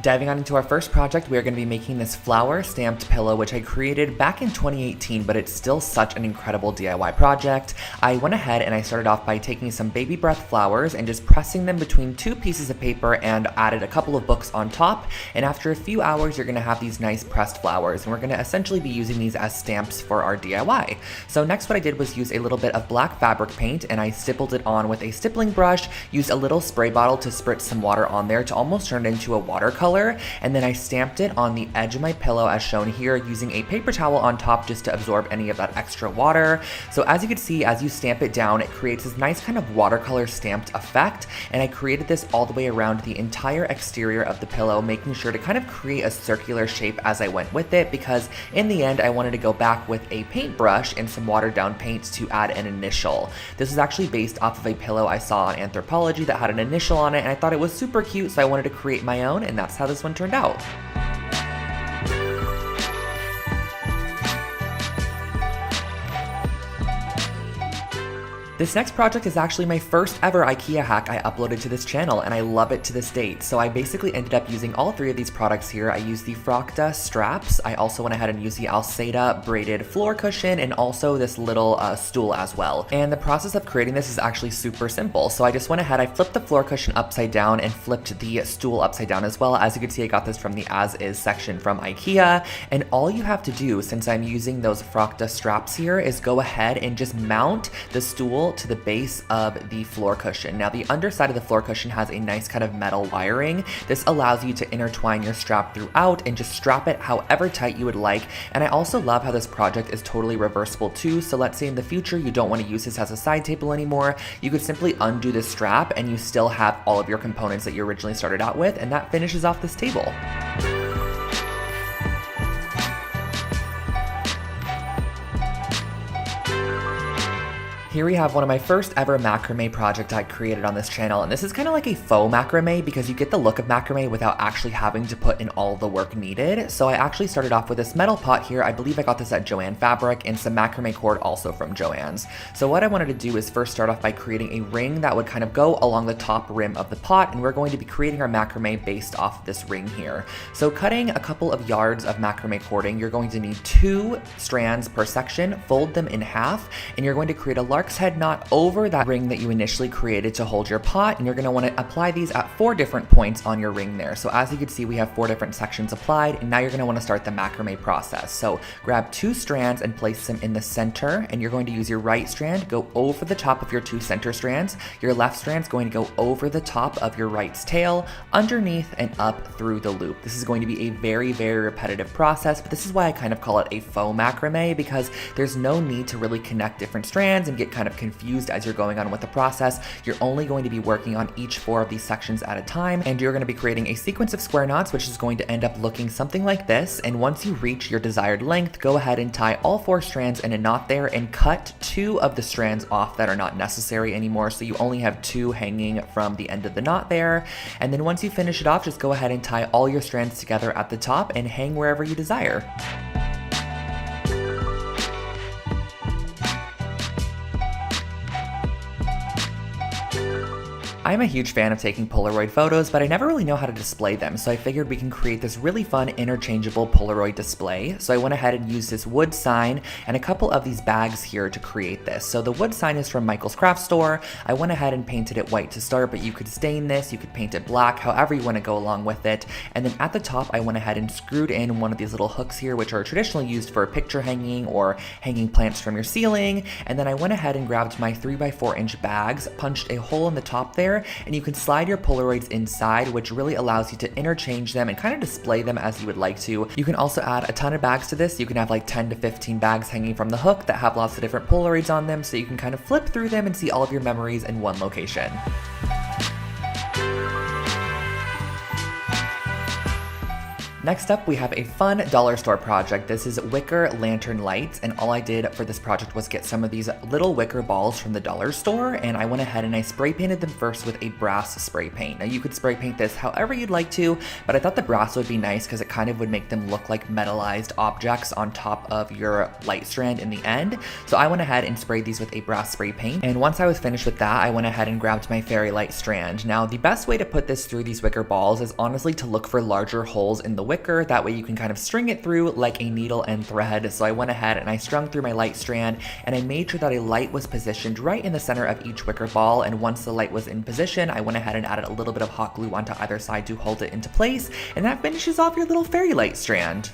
Diving on into our first project, we are going to be making this flower stamped pillow, which I created back in 2018, but it's still such an incredible DIY project. I went ahead and I started off by taking some baby breath flowers and just pressing them between two pieces of paper and added a couple of books on top. And after a few hours, you're going to have these nice pressed flowers, and we're going to essentially be using these as stamps for our DIY. So next what I did was use a little bit of black fabric paint, and I stippled it on with a stippling brush, used a little spray bottle to spritz some water on there to almost turn it into a watercolor. And then I stamped it on the edge of my pillow as shown here, using a paper towel on top just to absorb any of that extra water. So as you can see, as you stamp it down, it creates this nice kind of watercolor stamped effect, and I created this all the way around the entire exterior of the pillow, making sure to kind of create a circular shape as I went with it, because in the end I wanted to go back with a paintbrush and some watered down paints to add an initial. This is actually based off of a pillow I saw on Anthropology that had an initial on it, and I thought it was super cute, so I wanted to create my own, and that's how this one turned out. This next project is actually my first ever IKEA hack I uploaded to this channel, and I love it to this date. So I basically ended up using all three of these products here. I used the Frocta straps, I also went ahead and used the Alceda braided floor cushion, and also this little stool as well. And the process of creating this is actually super simple. So I just went ahead, I flipped the floor cushion upside down and flipped the stool upside down as well. As you can see, I got this from the As Is section from IKEA. And all you have to do, since I'm using those Frocta straps here, is go ahead and just mount the stool to the base of the floor cushion. Now the underside of the floor cushion has a nice kind of metal wiring. This allows you to intertwine your strap throughout and just strap it however tight you would like. And I also love how this project is totally reversible too. So let's say in the future you don't want to use this as a side table anymore, you could simply undo the strap and you still have all of your components that you originally started out with, and that finishes off this table. Here we have one of my first ever macrame project I created on this channel, and this is kind of like a faux macrame because you get the look of macrame without actually having to put in all the work needed. So I actually started off with this metal pot here. I believe I got this at Joann Fabric, and some macrame cord also from Joann's. So what I wanted to do is first start off by creating a ring that would kind of go along the top rim of the pot, and we're going to be creating our macrame based off of this ring here. So cutting a couple of yards of macrame cording, you're going to need 2 strands per section, fold them in half, and you're going to create a lark's head knot over that ring that you initially created to hold your pot, and you're going to want to apply these at 4 different points on your ring there. So as you can see, we have 4 different sections applied, and now you're going to want to start the macrame process. So grab 2 strands and place them in the center, and you're going to use your right strand, go over the top of your 2 center strands. Your left strand's going to go over the top of your right's tail, underneath and up through the loop. This is going to be a very, very repetitive process, but this is why I kind of call it a faux macrame, because there's no need to really connect different strands and get kind of confused as you're going on with the process. You're only going to be working on each 4 of these sections at a time, and you're going to be creating a sequence of square knots, which is going to end up looking something like this. And once you reach your desired length, go ahead and tie all 4 strands in a knot there and cut 2 of the strands off that are not necessary anymore, so you only have 2 hanging from the end of the knot there. And then once you finish it off, just go ahead and tie all your strands together at the top and hang wherever you desire. I'm a huge fan of taking Polaroid photos, but I never really know how to display them, so I figured we can create this really fun interchangeable Polaroid display. So I went ahead and used this wood sign and a couple of these bags here to create this. So the wood sign is from Michael's Craft Store. I went ahead and painted it white to start, but you could stain this, you could paint it black, however you want to go along with it. And then at the top, I went ahead and screwed in one of these little hooks here, which are traditionally used for picture hanging or hanging plants from your ceiling. And then I went ahead and grabbed my 3x4 inch bags, punched a hole in the top there, and you can slide your Polaroids inside, which really allows you to interchange them and kind of display them as you would like to. You can also add a ton of bags to this. You can have like 10 to 15 bags hanging from the hook that have lots of different Polaroids on them, so you can kind of flip through them and see all of your memories in one location. Next up, we have a fun dollar store project. This is wicker lantern lights, and all I did for this project was get some of these little wicker balls from the dollar store, and I went ahead and I spray painted them first with a brass spray paint. Now you could spray paint this however you'd like to, but I thought the brass would be nice because it kind of would make them look like metallized objects on top of your light strand in the end. So I went ahead and sprayed these with a brass spray paint, and once I was finished with that, I went ahead and grabbed my fairy light strand. Now the best way to put this through these wicker balls is honestly to look for larger holes in the wicker. That way you can kind of string it through like a needle and thread. So I went ahead and I strung through my light strand, and I made sure that a light was positioned right in the center of each wicker ball. And once the light was in position, I went ahead and added a little bit of hot glue onto either side to hold it into place, and that finishes off your little fairy light strand.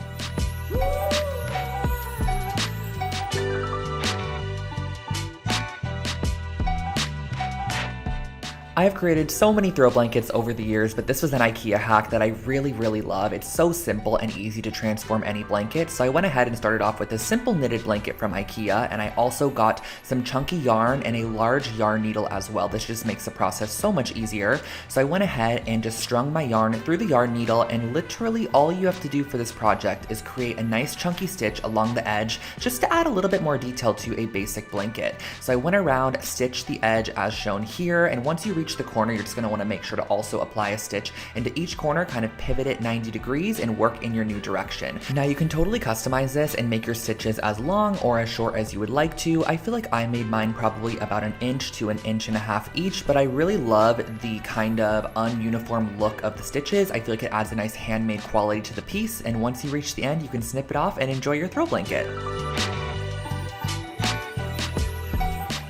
I have created so many throw blankets over the years, but this was an IKEA hack that I really love. It's so simple and easy to transform any blanket. So I went ahead and started off with a simple knitted blanket from IKEA, and I also got some chunky yarn and a large yarn needle as well. This just makes the process so much easier. So I went ahead and just strung my yarn through the yarn needle, and literally all you have to do for this project is create a nice chunky stitch along the edge just to add a little bit more detail to a basic blanket. So I went around, stitched the edge as shown here, and once you reach the corner, you're just going to want to make sure to also apply a stitch into each corner, kind of pivot it 90 degrees and work in your new direction. Now you can totally customize this and make your stitches as long or as short as you would like to. I feel like I made mine probably about 1 inch to 1.5 inches each, but I really love the kind of ununiform look of the stitches. I feel like it adds a nice handmade quality to the piece, and once you reach the end, you can snip it off and enjoy your throw blanket.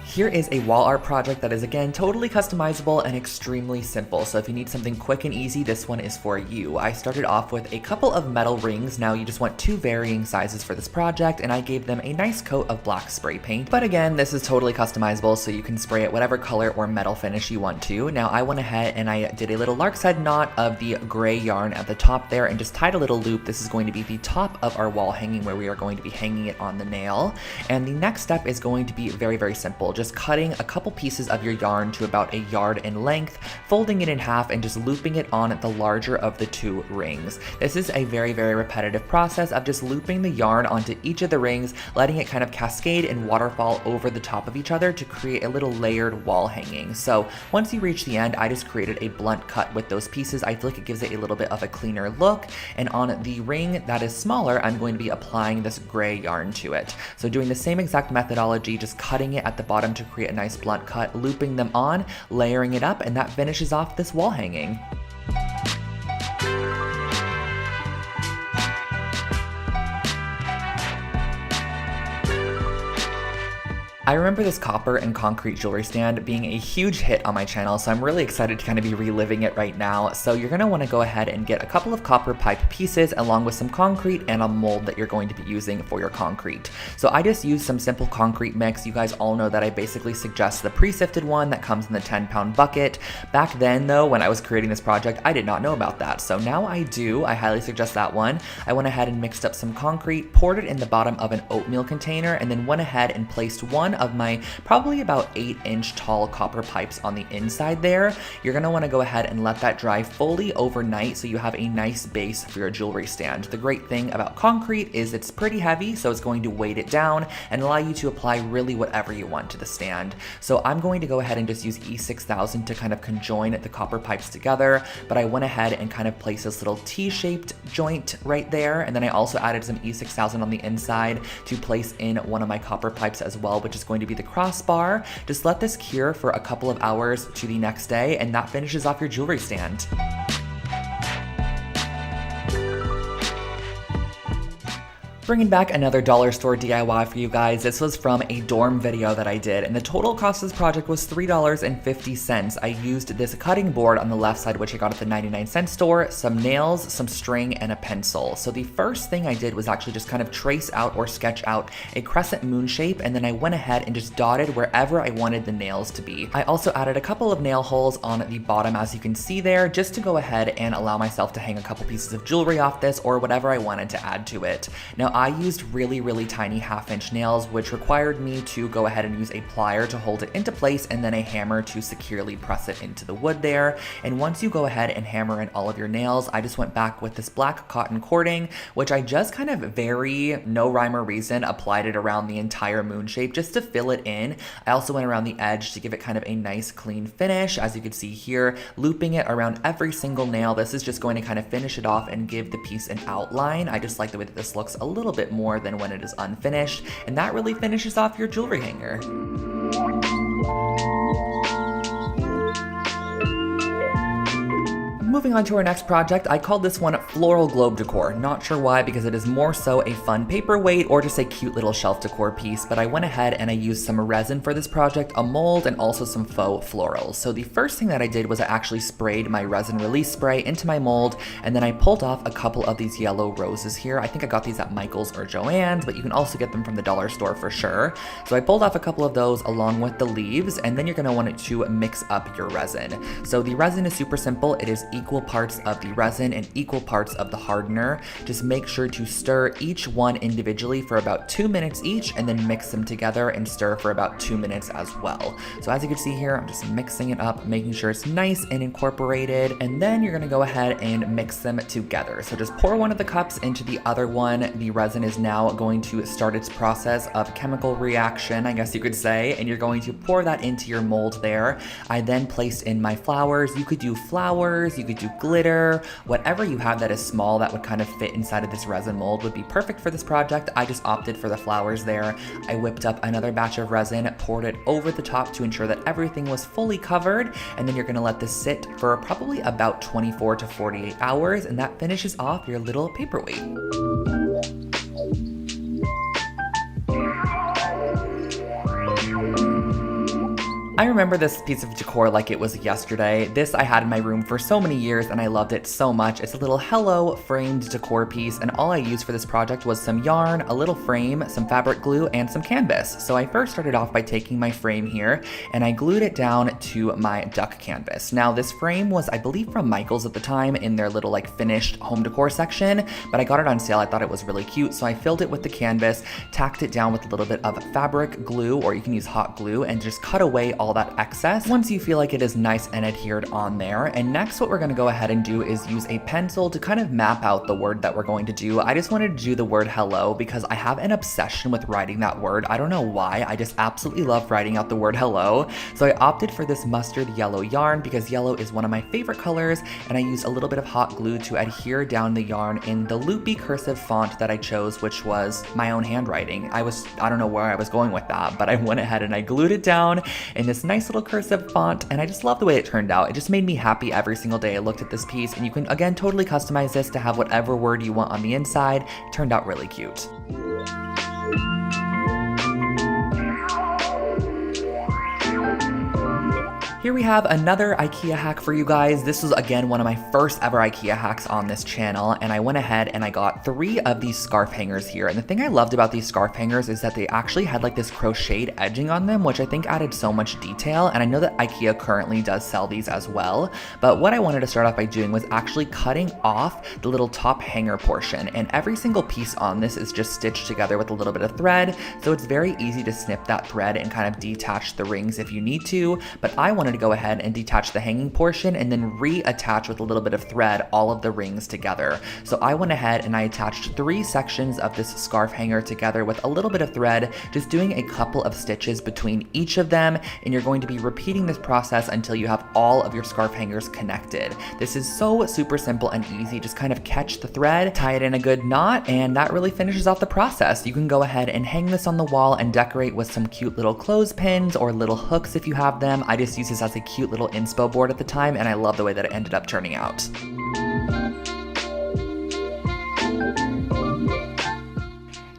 Here is a wall art project that is again totally customizable and extremely simple. So if you need something quick and easy, this one is for you. I started off with a couple of metal rings. Now you just want 2 varying sizes for this project, and I gave them a nice coat of black spray paint. But again, this is totally customizable, so you can spray it whatever color or metal finish you want to. Now I went ahead and I did a little lark's head knot of the gray yarn at the top there and just tied a little loop. This is going to be the top of our wall hanging where we are going to be hanging it on the nail. And the next step is going to be very simple. Just cutting a couple pieces of your yarn to about 1 yard in length, folding it in half, and just looping it on the larger of the 2 rings. This is a very repetitive process of just looping the yarn onto each of the rings, letting it kind of cascade and waterfall over the top of each other to create a little layered wall hanging. So once you reach the end, I just created a blunt cut with those pieces. I feel like it gives it a little bit of a cleaner look, and on the ring that is smaller, I'm going to be applying this gray yarn to it. So doing the same exact methodology, just cutting it at the bottom to create a nice blunt cut, looping them on, layering it up, and that finishes off this wall hanging. I remember this copper and concrete jewelry stand being a huge hit on my channel, so I'm really excited to kind of be reliving it right now. So you're going to want to go ahead and get a couple of copper pipe pieces along with some concrete and a mold that you're going to be using for your concrete. So I just used some simple concrete mix. You guys all know that I basically suggest the pre-sifted one that comes in the 10-pound bucket. Back then though, when I was creating this project, I did not know about that. So now I do. I highly suggest that one. I went ahead and mixed up some concrete, poured it in the bottom of an oatmeal container, and then went ahead and placed one of my probably about 8-inch tall copper pipes on the inside there. You're going to want to go ahead and let that dry fully overnight so you have a nice base for your jewelry stand. The great thing about concrete is it's pretty heavy, so it's going to weight it down and allow you to apply really whatever you want to the stand. So I'm going to go ahead and just use E6000 to kind of conjoin the copper pipes together, but I went ahead and kind of placed this little T-shaped joint right there, and then I also added some E6000 on the inside to place in one of my copper pipes as well, which is going to be the crossbar. Just let this cure for a couple of hours to the next day, and that finishes off your jewelry stand. Bringing back another dollar store DIY for you guys. This was from a dorm video that I did, and the total cost of this project was $3.50. I used this cutting board on the left side, which I got at the 99-cent store, some nails, some string, and a pencil. So the first thing I did was actually just kind of trace out or sketch out a crescent moon shape, and then I went ahead and just dotted wherever I wanted the nails to be. I also added a couple of nail holes on the bottom, as you can see there, just to go ahead and allow myself to hang a couple pieces of jewelry off this or whatever I wanted to add to it. Now, I used really tiny 1/2-inch nails, which required me to go ahead and use a plier to hold it into place and then a hammer to securely press it into the wood there. And once you go ahead and hammer in all of your nails, I just went back with this black cotton cording, which I just kind of very no rhyme or reason applied it around the entire moon shape just to fill it in. I also went around the edge to give it kind of a nice clean finish, as you can see here, looping it around every single nail. This is just going to kind of finish it off and give the piece an outline. I just like the way that this looks a little bit more than when it is unfinished, and that really finishes off your jewelry hanger. Moving on to our next project, I called this one Floral Globe Decor. Not sure why, because it is more so a fun paperweight or just a cute little shelf decor piece, but I went ahead and I used some resin for this project, a mold, and also some faux florals. So the first thing that I did was I actually sprayed my resin release spray into my mold, and then I pulled off a couple of these yellow roses here. I think I got these at Michael's or Joann's, but you can also get them from the dollar store for sure. So I pulled off a couple of those along with the leaves, and then you're gonna want to mix up your resin. So the resin is super simple. It is equal parts of the resin and equal parts of the hardener. Just make sure to stir each one individually for about 2 minutes each, and then mix them together and stir for about 2 minutes as well. So as you can see here, I'm just mixing it up, making sure it's nice and incorporated, and then you're gonna go ahead and mix them together. So just pour one of the cups into the other one. The resin is now going to start its process of chemical reaction, I guess you could say, and you're going to pour that into your mold there. I then placed in my flowers. You could do flowers, you could do glitter, whatever you have that is small that would kind of fit inside of this resin mold would be perfect for this project. I just opted for the flowers there. I whipped up another batch of resin, poured it over the top to ensure that everything was fully covered, and then you're gonna let this sit for probably about 24 to 48 hours, and that finishes off your little paperweight. I remember this piece of decor like it was yesterday. This I had in my room for so many years and I loved it so much. It's a little hello framed decor piece, and all I used for this project was some yarn, a little frame, some fabric glue, and some canvas. So I first started off by taking my frame here and I glued it down to my duck canvas. Now this frame was, I believe, from Michael's at the time in their little like finished home decor section, but I got it on sale. I thought it was really cute, so I filled it with the canvas, tacked it down with a little bit of fabric glue, or you can use hot glue, and just cut away all that excess once you feel like it is nice and adhered on there. And next what we're going to go ahead and do is use a pencil to kind of map out the word that we're going to do. I just wanted to do the word hello because I have an obsession with writing that word. I don't know why, I just absolutely love writing out the word hello. So I opted for this mustard yellow yarn because yellow is one of my favorite colors, and I used a little bit of hot glue to adhere down the yarn in the loopy cursive font that I chose, which was my own handwriting. I don't know where I was going with that, but I went ahead and I glued it down in this nice little cursive font, and I just love the way it turned out. It just made me happy every single day I looked at this piece, and you can again totally customize this to have whatever word you want on the inside. It turned out really cute. Here we have another IKEA hack for you guys. This was again one of my first ever IKEA hacks on this channel, and I went ahead and I got 3 of these scarf hangers here. And the thing I loved about these scarf hangers is that they actually had like this crocheted edging on them, which I think added so much detail. And I know that IKEA currently does sell these as well. But what I wanted to start off by doing was actually cutting off the little top hanger portion. And every single piece on this is just stitched together with a little bit of thread. So it's very easy to snip that thread and kind of detach the rings if you need to. But I wanted to go ahead and detach the hanging portion and then reattach with a little bit of thread all of the rings together. So I went ahead and I attached 3 sections of this scarf hanger together with a little bit of thread, just doing a couple of stitches between each of them, and you're going to be repeating this process until you have all of your scarf hangers connected. This is so super simple and easy. Just kind of catch the thread, tie it in a good knot, and that really finishes off the process. You can go ahead and hang this on the wall and decorate with some cute little clothespins or little hooks if you have them. I just use this as a cute little inspo board at the time, and I love the way that it ended up turning out.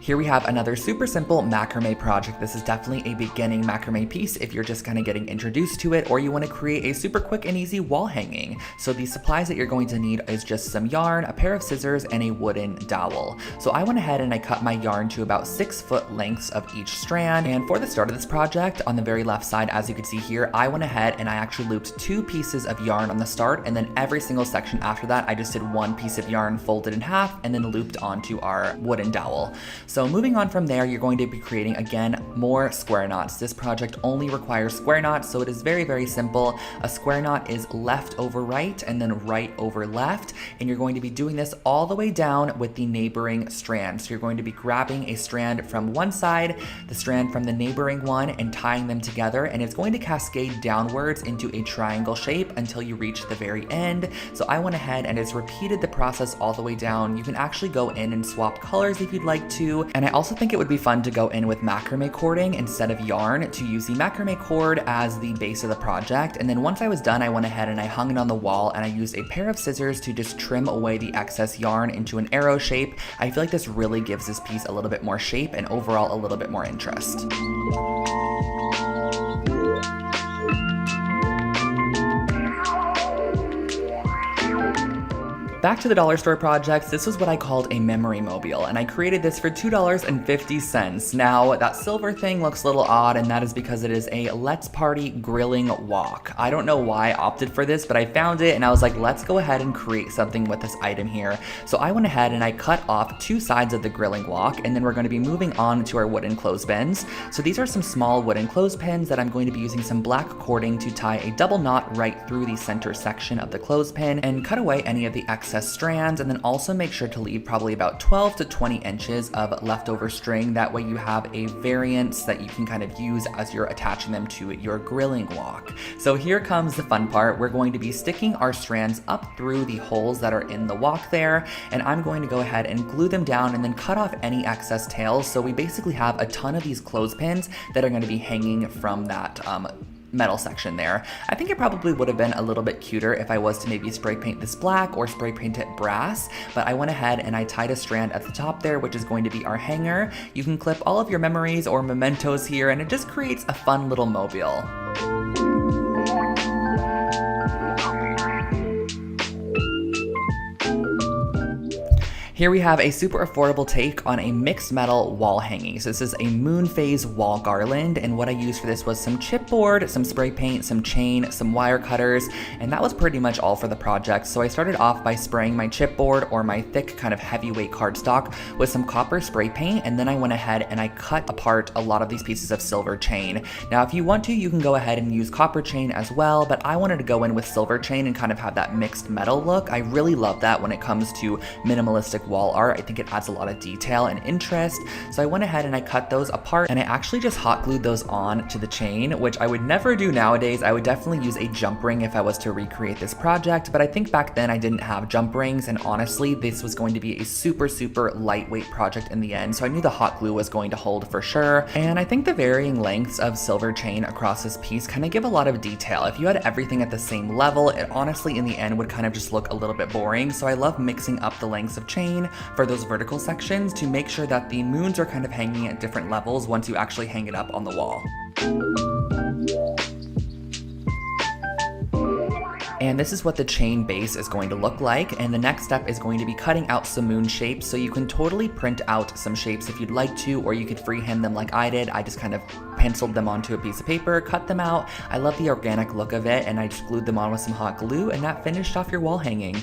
Here we have another super simple macrame project. This is definitely a beginning macrame piece if you're just kind of getting introduced to it or you want to create a super quick and easy wall hanging. So the supplies that you're going to need is just some yarn, a pair of scissors, and a wooden dowel. So I went ahead and I cut my yarn to about 6 foot lengths of each strand. And for the start of this project, on the very left side, as you can see here, I went ahead and I actually looped 2 pieces of yarn on the start, and then every single section after that, I just did 1 piece of yarn folded in half and then looped onto our wooden dowel. So moving on from there, you're going to be creating, again, more square knots. This project only requires square knots, so it is very, very simple. A square knot is left over right and then right over left, and you're going to be doing this all the way down with the neighboring strand. So you're going to be grabbing a strand from one side, the strand from the neighboring one, and tying them together, and it's going to cascade downwards into a triangle shape until you reach the very end. So I went ahead and just repeated the process all the way down. You can actually go in and swap colors if you'd like to, and I also think it would be fun to go in with macrame cording instead of yarn, to use the macrame cord as the base of the project. And then once I was done, I went ahead and I hung it on the wall, and I used a pair of scissors to just trim away the excess yarn into an arrow shape. I feel like this really gives this piece a little bit more shape and overall a little bit more interest. Back to the dollar store projects, this was what I called a memory mobile, and I created this for $2.50. Now, that silver thing looks a little odd, and that is because it is a Let's Party grilling wok. I don't know why I opted for this, but I found it, and I was like, let's go ahead and create something with this item here. So I went ahead and I cut off 2 sides of the grilling wok, and then we're going to be moving on to our wooden clothespins. So these are some small wooden clothespins that I'm going to be using some black cording to tie a double knot right through the center section of the clothespin and cut away any of the excess strands, and then also make sure to leave probably about 12 to 20 inches of leftover string. That way you have a variance that you can kind of use as you're attaching them to your grilling wok. So here comes the fun part. We're going to be sticking our strands up through the holes that are in the wok there, and I'm going to go ahead and glue them down and then cut off any excess tails. So we basically have a ton of these clothespins that are going to be hanging from that metal section there. I think it probably would have been a little bit cuter if I was to maybe spray paint this black or spray paint it brass, but I went ahead and I tied a strand at the top there, which is going to be our hanger. You can clip all of your memories or mementos here, and it just creates a fun little mobile. Here we have a super affordable take on a mixed metal wall hanging. So this is a moon phase wall garland, and what I used for this was some chipboard, some spray paint, some chain, some wire cutters, and that was pretty much all for the project. So I started off by spraying my chipboard or my thick kind of heavyweight cardstock with some copper spray paint, and then I went ahead and I cut apart a lot of these pieces of silver chain. Now if you want to, you can go ahead and use copper chain as well, but I wanted to go in with silver chain and kind of have that mixed metal look. I really love that when it comes to minimalistic wall art. I think it adds a lot of detail and interest. So I went ahead and I cut those apart, and I actually just hot glued those on to the chain, which I would never do nowadays. I would definitely use a jump ring if I was to recreate this project, but I think back then I didn't have jump rings, and honestly, this was going to be a super, super lightweight project in the end, so I knew the hot glue was going to hold for sure. And I think the varying lengths of silver chain across this piece kind of give a lot of detail. If you had everything at the same level, it honestly in the end would kind of just look a little bit boring, so I love mixing up the lengths of chain for those vertical sections to make sure that the moons are kind of hanging at different levels once you actually hang it up on the wall. And this is what the chain base is going to look like, and the next step is going to be cutting out some moon shapes. So you can totally print out some shapes if you'd like to, or you could freehand them like I did. I just kind of penciled them onto a piece of paper, cut them out. I love the organic look of it, and I just glued them on with some hot glue, and that finished off your wall hanging.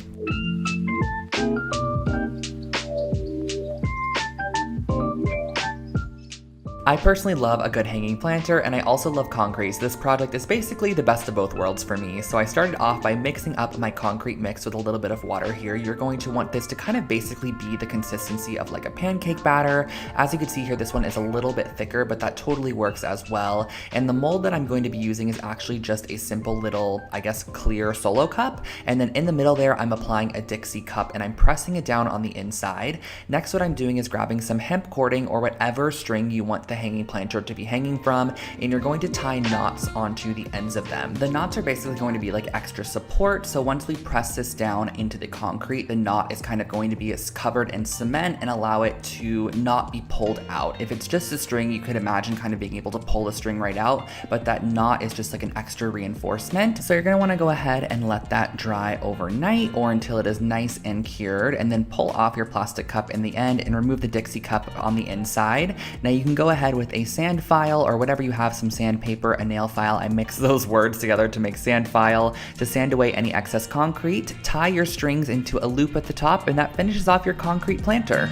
I personally love a good hanging planter, and I also love concrete, so this project is basically the best of both worlds for me. So I started off by mixing up my concrete mix with a little bit of water here. You're going to want this to kind of basically be the consistency of like a pancake batter. As you can see here, this one is a little bit thicker, but that totally works as well. And the mold that I'm going to be using is actually just a simple little, I guess, clear solo cup. And then in the middle there, I'm applying a Dixie cup and I'm pressing it down on the inside. Next, what I'm doing is grabbing some hemp cording or whatever string you want the the hanging planter to be hanging from, and you're going to tie knots onto the ends of them. The knots are basically going to be like extra support, so once we press this down into the concrete, the knot is kind of going to be covered in cement and allow it to not be pulled out. If it's just a string, you could imagine kind of being able to pull the string right out, but that knot is just like an extra reinforcement. So you're going to want to go ahead and let that dry overnight or until it is nice and cured, and then pull off your plastic cup in the end and remove the Dixie cup on the inside. Now you can go ahead with a sand file or whatever you have, some sandpaper, a nail file. I mix those words together to make sand file to sand away any excess concrete. Tie your strings into a loop at the top, and that finishes off your concrete planter.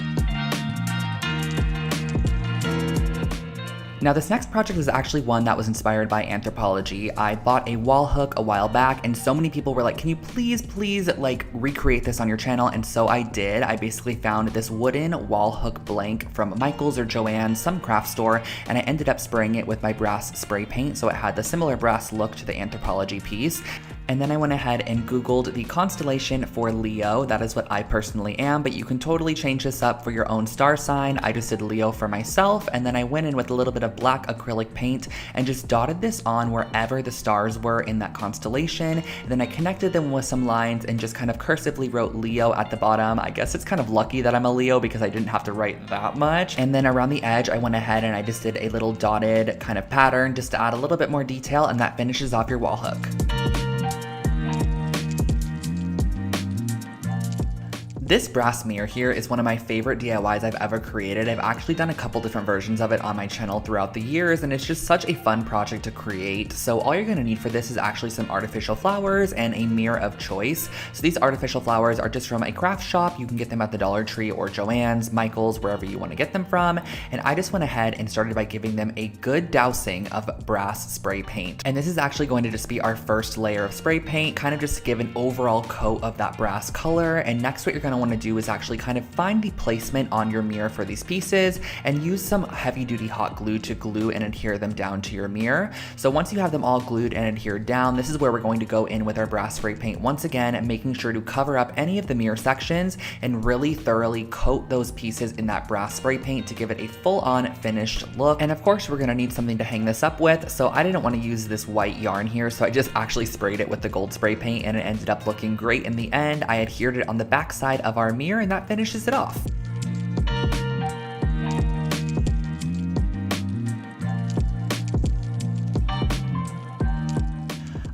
Now this next project is actually one that was inspired by anthropology. I bought a wall hook a while back, and so many people were like, can you please like recreate this on your channel? And so I did. I basically found this wooden wall hook blank from Michael's or Joann's, some craft store, and I ended up spraying it with my brass spray paint, so it had the similar brass look to the anthropology piece. And then I went ahead and Googled the constellation for Leo. That is what I personally am, but you can totally change this up for your own star sign. I just did Leo for myself, and then I went in with a little bit of black acrylic paint and just dotted this on wherever the stars were in that constellation. And then I connected them with some lines and just kind of cursively wrote Leo at the bottom. I guess it's kind of lucky that I'm a Leo because I didn't have to write that much. And then around the edge, I went ahead and I just did a little dotted kind of pattern just to add a little bit more detail, and that finishes off your wall hook. This brass mirror here is one of my favorite DIYs I've ever created. I've actually done a couple different versions of it on my channel throughout the years, and it's just such a fun project to create. So all you're gonna need for this is actually some artificial flowers and a mirror of choice. So these artificial flowers are just from a craft shop. You can get them at the Dollar Tree or Joann's, Michael's, wherever you wanna get them from. And I just went ahead and started by giving them a good dousing of brass spray paint. And this is actually going to just be our first layer of spray paint, kind of just to give an overall coat of that brass color. And next what you're gonna want to do is actually kind of find the placement on your mirror for these pieces and use some heavy duty hot glue to glue and adhere them down to your mirror. So once you have them all glued and adhered down, this is where we're going to go in with our brass spray paint once again, and making sure to cover up any of the mirror sections and really thoroughly coat those pieces in that brass spray paint to give it a full-on finished look. And of course we're going to need something to hang this up with, so I didn't want to use this white yarn here, so I just actually sprayed it with the gold spray paint, and it ended up looking great in the end. I adhered it on the back side of our mirror, and that finishes it off.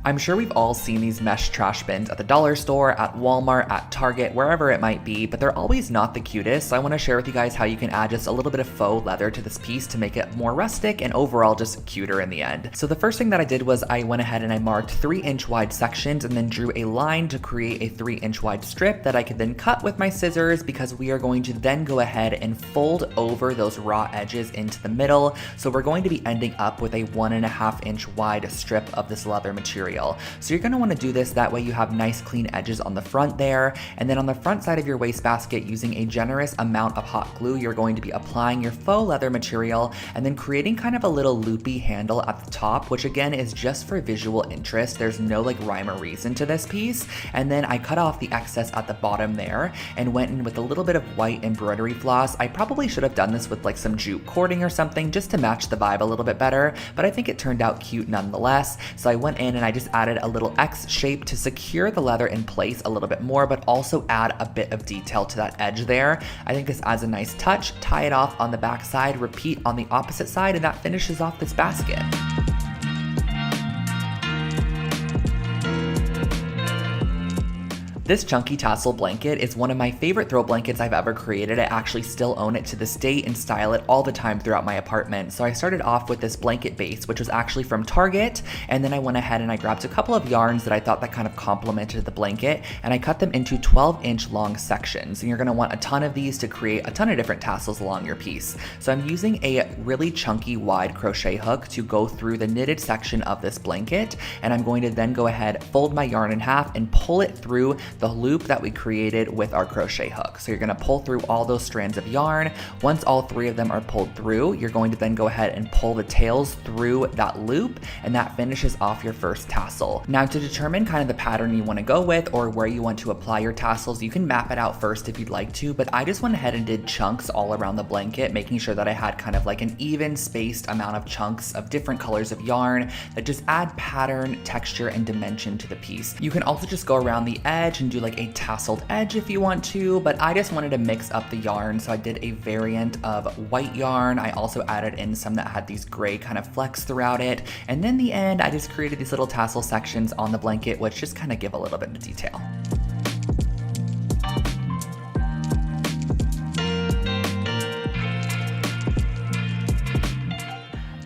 I'm sure we've all seen these mesh trash bins at the dollar store, at Walmart, at Target, wherever it might be, but they're always not the cutest. So I want to share with you guys how you can add just a little bit of faux leather to this piece to make it more rustic and overall just cuter in the end. So the first thing that I did was I went ahead and I marked 3-inch wide sections and then drew a line to create a 3-inch wide strip that I could then cut with my scissors, because we are going to then go ahead and fold over those raw edges into the middle. So we're going to be ending up with a 1.5-inch wide strip of this leather material. So you're going to want to do this, that way you have nice clean edges on the front there. And then on the front side of your wastebasket, using a generous amount of hot glue, you're going to be applying your faux leather material and then creating kind of a little loopy handle at the top, which again is just for visual interest. There's no like rhyme or reason to this piece. And then I cut off the excess at the bottom there and went in with a little bit of white embroidery floss. I probably should have done this with like some jute cording or something just to match the vibe a little bit better, but I think it turned out cute nonetheless. So I went in and I just added a little X shape to secure the leather in place a little bit more, but also add a bit of detail to that edge there. I think this adds a nice touch. Tie it off on the back side, repeat on the opposite side, and that finishes off this basket. This chunky tassel blanket is one of my favorite throw blankets I've ever created. I actually still own it to this date and style it all the time throughout my apartment. So I started off with this blanket base, which was actually from Target, and then I went ahead and I grabbed a couple of yarns that I thought that kind of complemented the blanket, and I cut them into 12-inch long sections. And you're gonna want a ton of these to create a ton of different tassels along your piece. So I'm using a really chunky wide crochet hook to go through the knitted section of this blanket, and I'm going to then go ahead, fold my yarn in half, and pull it through the loop that we created with our crochet hook. So you're gonna pull through all those strands of yarn. Once all 3 of them are pulled through, you're going to then go ahead and pull the tails through that loop, and that finishes off your first tassel. Now, to determine kind of the pattern you want to go with or where you want to apply your tassels, you can map it out first if you'd like to, but I just went ahead and did chunks all around the blanket, making sure that I had kind of like an even spaced amount of chunks of different colors of yarn that just add pattern, texture, and dimension to the piece. You can also just go around the edge and do like a tasseled edge if you want to, but I just wanted to mix up the yarn, so I did a variant of white yarn. I also added in some that had these gray kind of flecks throughout it, and then the end I just created these little tassel sections on the blanket, which just kind of give a little bit of detail.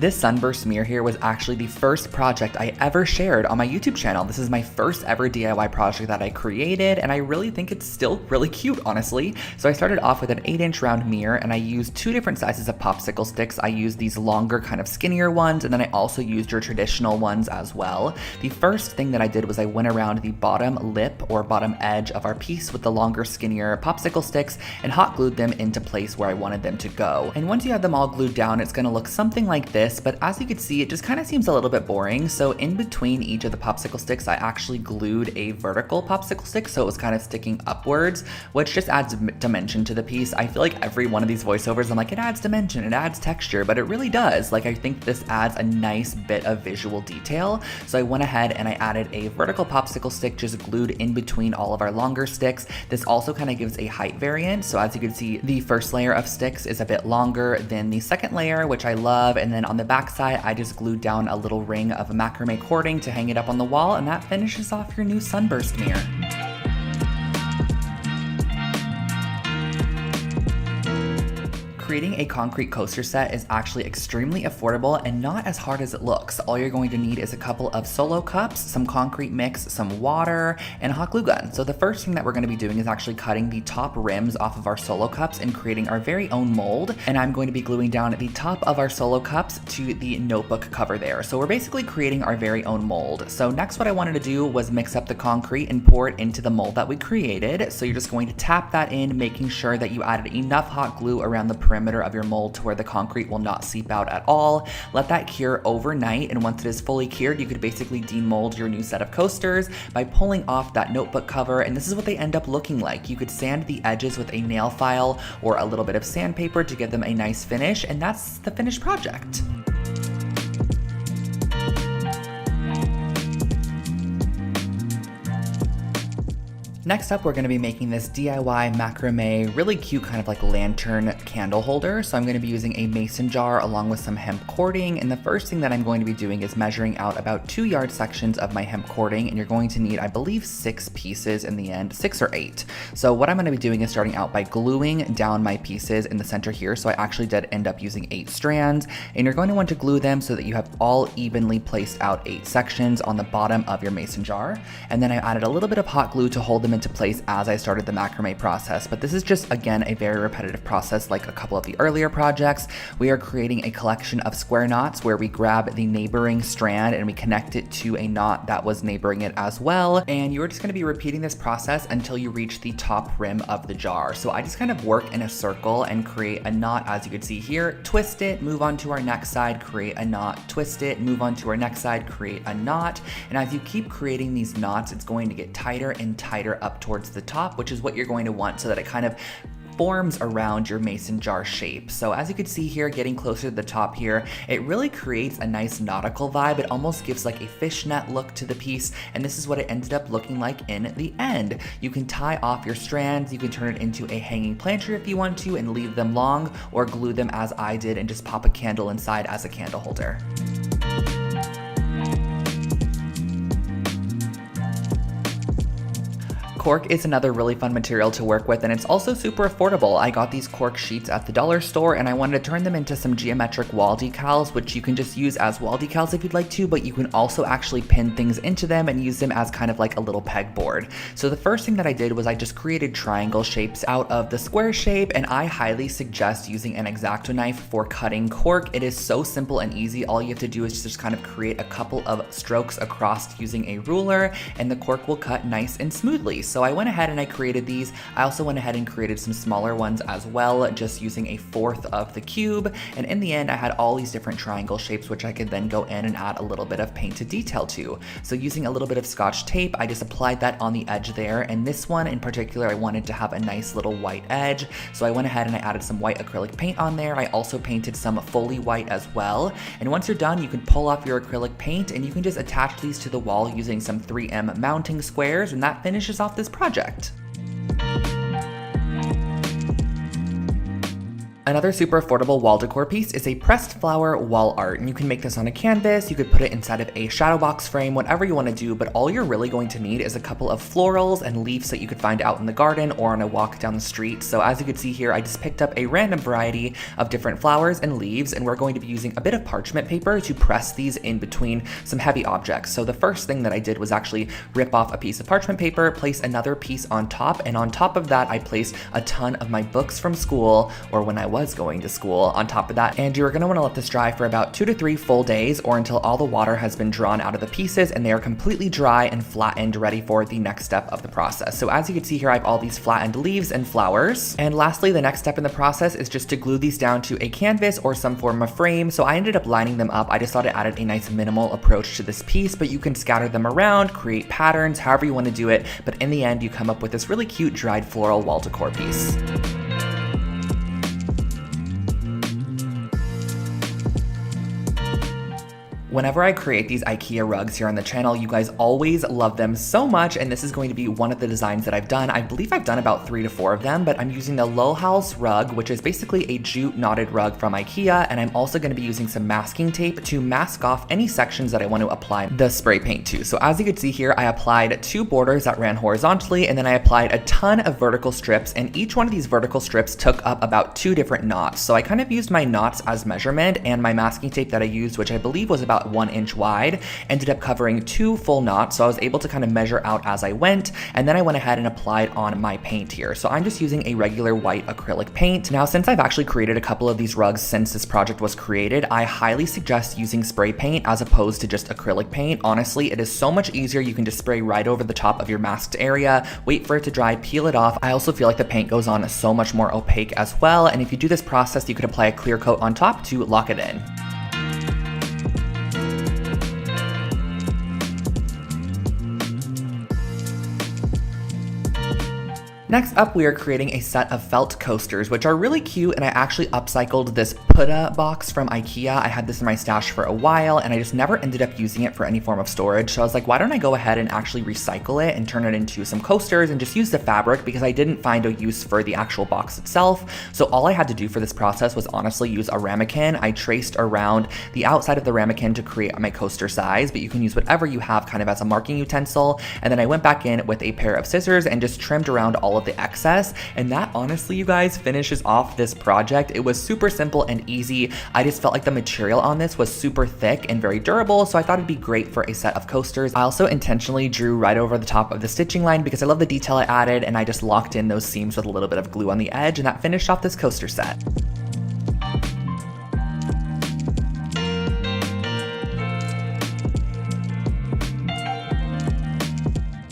This sunburst mirror here was actually the first project I ever shared on my YouTube channel. This is my first ever DIY project that I created, and I really think it's still really cute, honestly. So I started off with an 8-inch round mirror, and I used 2 different sizes of popsicle sticks. I used these longer, kind of skinnier ones, and then I also used your traditional ones as well. The first thing that I did was I went around the bottom lip or bottom edge of our piece with the longer, skinnier popsicle sticks and hot glued them into place where I wanted them to go. And once you have them all glued down, it's gonna look something like this, but as you can see, it just kind of seems a little bit boring. So in between each of the popsicle sticks, I actually glued a vertical popsicle stick, so it was kind of sticking upwards, which just adds dimension to the piece. I feel like every one of these voiceovers, I'm like, it adds dimension, it adds texture, but it really does. Like, I think this adds a nice bit of visual detail. So I went ahead and I added a vertical popsicle stick just glued in between all of our longer sticks. This also kind of gives a height variant. So as you can see, the first layer of sticks is a bit longer than the second layer, which I love. And then on the back side, I just glued down a little ring of macrame cording to hang it up on the wall, and that finishes off your new sunburst mirror. Creating a concrete coaster set is actually extremely affordable and not as hard as it looks. All you're going to need is a couple of solo cups, some concrete mix, some water, and a hot glue gun. So the first thing that we're going to be doing is actually cutting the top rims off of our solo cups and creating our very own mold. And I'm going to be gluing down the top of our solo cups to the notebook cover there. So we're basically creating our very own mold. So next what I wanted to do was mix up the concrete and pour it into the mold that we created. So you're just going to tap that in, making sure that you added enough hot glue around the perimeter of your mold to where the concrete will not seep out at all. Let that cure overnight, and once it is fully cured, you could basically demold your new set of coasters by pulling off that notebook cover, and this is what they end up looking like. You could sand the edges with a nail file or a little bit of sandpaper to give them a nice finish, and that's the finished project. Next up, we're going to be making this DIY macrame, really cute kind of like lantern candle holder. So I'm going to be using a mason jar along with some hemp cording. And the first thing that I'm going to be doing is measuring out about 2-yard sections of my hemp cording. And you're going to need, I believe, 6 pieces in the end, 6 or 8. So what I'm going to be doing is starting out by gluing down my pieces in the center here. So I actually did end up using 8 strands. And you're going to want to glue them so that you have all evenly placed out 8 sections on the bottom of your mason jar. And then I added a little bit of hot glue to hold them into place as I started the macrame process. But this is just, again, a very repetitive process like a couple of the earlier projects. We are creating a collection of square knots where we grab the neighboring strand and we connect it to a knot that was neighboring it as well. And you're just going to be repeating this process until you reach the top rim of the jar. So I just kind of work in a circle and create a knot, as you can see here, twist it, move on to our next side, create a knot, twist it, move on to our next side, create a knot. And as you keep creating these knots, it's going to get tighter and tighter up towards the top, which is what you're going to want so that it kind of forms around your mason jar shape. So as you can see here, getting closer to the top here, it really creates a nice nautical vibe. It almost gives like a fishnet look to the piece, and this is what it ended up looking like in the end. You can tie off your strands, you can turn it into a hanging planter if you want to and leave them long, or glue them as I did and just pop a candle inside as a candle holder. Cork is another really fun material to work with, and it's also super affordable. I got these cork sheets at the dollar store and I wanted to turn them into some geometric wall decals, which you can just use as wall decals if you'd like to, but you can also actually pin things into them and use them as kind of like a little pegboard. So the first thing that I did was I just created triangle shapes out of the square shape, and I highly suggest using an X-Acto knife for cutting cork. It is so simple and easy. All you have to do is just kind of create a couple of strokes across using a ruler, and the cork will cut nice and smoothly. So I went ahead and I created these. I also went ahead and created some smaller ones as well, just using a fourth of the cube. And in the end, I had all these different triangle shapes, which I could then go in and add a little bit of painted detail to. So using a little bit of Scotch tape, I just applied that on the edge there. And this one in particular, I wanted to have a nice little white edge. So I went ahead and I added some white acrylic paint on there. I also painted some fully white as well. And once you're done, you can pull off your acrylic paint and you can just attach these to the wall using some 3M mounting squares, and that finishes off this project. Another super affordable wall decor piece is a pressed flower wall art, and you can make this on a canvas, you could put it inside of a shadow box frame, whatever you want to do, but all you're really going to need is a couple of florals and leaves that you could find out in the garden or on a walk down the street. So as you can see here, I just picked up a random variety of different flowers and leaves, and we're going to be using a bit of parchment paper to press these in between some heavy objects. So the first thing that I did was actually rip off a piece of parchment paper, place another piece on top, and on top of that, I placed a ton of my books from school, or when I was going to school, on top of that. And you're going to want to let this dry for about 2 to 3 full days, or until all the water has been drawn out of the pieces and they are completely dry and flattened, ready for the next step of the process. So as you can see here, I have all these flattened leaves and flowers. And lastly, the next step in the process is just to glue these down to a canvas or some form of frame. So I ended up lining them up. I just thought it added a nice minimal approach to this piece, but you can scatter them around, create patterns, however you want to do it. But in the end, you come up with this really cute dried floral wall decor piece. Whenever I create these IKEA rugs here on the channel, you guys always love them so much, and this is going to be one of the designs that I've done. I believe I've done about 3 to 4 of them, but I'm using the Lowhouse rug, which is basically a jute knotted rug from IKEA, and I'm also going to be using some masking tape to mask off any sections that I want to apply the spray paint to. So as you can see here, I applied 2 borders that ran horizontally, and then I applied a ton of vertical strips, and each one of these vertical strips took up about 2 different knots. So I kind of used my knots as measurement, and my masking tape that I used, which I believe was about 1 inch wide, ended up covering 2 full knots, so I was able to kind of measure out as I went, and then I went ahead and applied on my paint here. So I'm just using a regular white acrylic paint. Now, since I've actually created a couple of these rugs since this project was created, I highly suggest using spray paint as opposed to just acrylic paint. Honestly, it is so much easier. You can just spray right over the top of your masked area, wait for it to dry, peel it off. I also feel like the paint goes on so much more opaque as well, and if you do this process, you could apply a clear coat on top to lock it in. Next up, we are creating a set of felt coasters, which are really cute, and I actually upcycled this Putta box from IKEA. I had this in my stash for a while, and I just never ended up using it for any form of storage. So I was like, why don't I go ahead and actually recycle it and turn it into some coasters and just use the fabric, because I didn't find a use for the actual box itself. So all I had to do for this process was honestly use a ramekin. I traced around the outside of the ramekin to create my coaster size, but you can use whatever you have kind of as a marking utensil. And then I went back in with a pair of scissors and just trimmed around all of the excess, and that honestly, you guys, finishes off this project. It was super simple and easy. I just felt like the material on this was super thick and very durable, so I thought it'd be great for a set of coasters. I also intentionally drew right over the top of the stitching line because I love the detail I added, and I just locked in those seams with a little bit of glue on the edge, and that finished off this coaster set.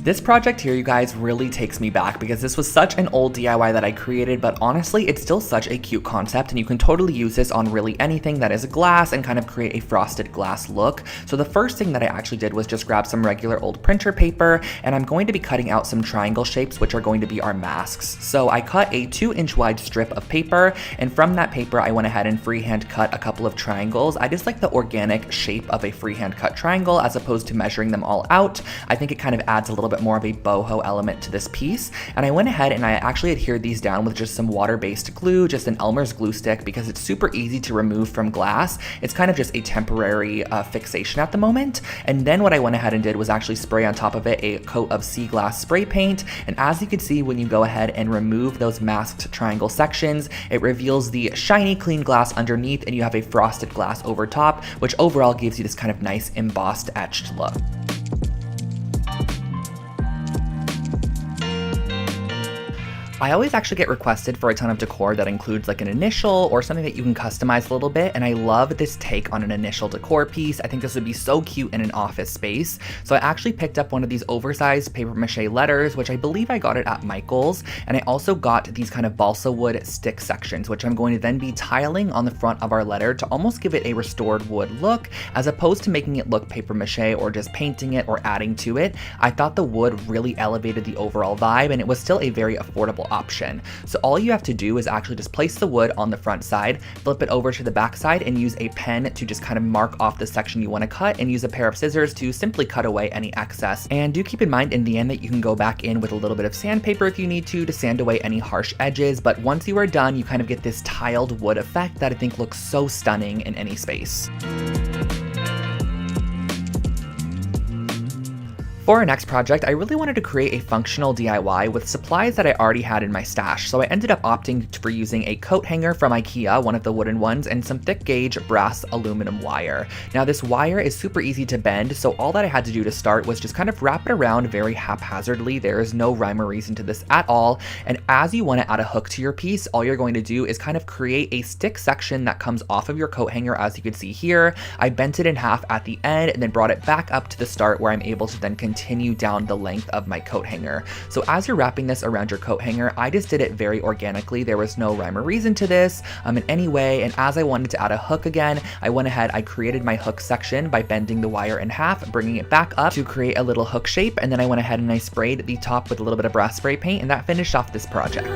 This project here, you guys, really takes me back because this was such an old DIY that I created, but honestly, it's still such a cute concept, and you can totally use this on really anything that is glass and kind of create a frosted glass look. So the first thing that I actually did was just grab some regular old printer paper, and I'm going to be cutting out some triangle shapes, which are going to be our masks. So I cut a 2-inch wide strip of paper, and from that paper, I went ahead and freehand cut a couple of triangles. I just like the organic shape of a freehand cut triangle as opposed to measuring them all out. I think it kind of adds a little bit more of a boho element to this piece, and I went ahead and I actually adhered these down with just some water-based glue, just an Elmer's glue stick, because it's super easy to remove from glass. It's kind of just a temporary fixation at the moment. And then what I went ahead and did was actually spray on top of it a coat of sea glass spray paint, and as you can see, when you go ahead and remove those masked triangle sections, it reveals the shiny clean glass underneath, and you have a frosted glass over top, which overall gives you this kind of nice embossed etched look. I always actually get requested for a ton of decor that includes like an initial or something that you can customize a little bit, and I love this take on an initial decor piece. I think this would be so cute in an office space. So I actually picked up one of these oversized paper mache letters, which I believe I got it at Michael's, and I also got these kind of balsa wood stick sections, which I'm going to then be tiling on the front of our letter to almost give it a restored wood look, as opposed to making it look paper mache or just painting it or adding to it. I thought the wood really elevated the overall vibe, and it was still a very affordable option. So all you have to do is actually just place the wood on the front side, flip it over to the back side, and use a pen to just kind of mark off the section you want to cut, and use a pair of scissors to simply cut away any excess. And do keep in mind in the end that you can go back in with a little bit of sandpaper if you need to sand away any harsh edges, but once you are done, you kind of get this tiled wood effect that I think looks so stunning in any space. For our next project, I really wanted to create a functional DIY with supplies that I already had in my stash, so I ended up opting for using a coat hanger from IKEA, one of the wooden ones, and some thick gauge brass aluminum wire. Now this wire is super easy to bend, so all that I had to do to start was just kind of wrap it around very haphazardly. There is no rhyme or reason to this at all, and as you want to add a hook to your piece, all you're going to do is kind of create a stick section that comes off of your coat hanger, as you can see here. I bent it in half at the end and then brought it back up to the start, where I'm able to then continue down the length of my coat hanger. So as you're wrapping this around your coat hanger, I just did it very organically. There was no rhyme or reason to this in any way, and as I wanted to add a hook again, I went ahead, I created my hook section by bending the wire in half, bringing it back up to create a little hook shape, and then I went ahead and I sprayed the top with a little bit of brass spray paint, and that finished off this project.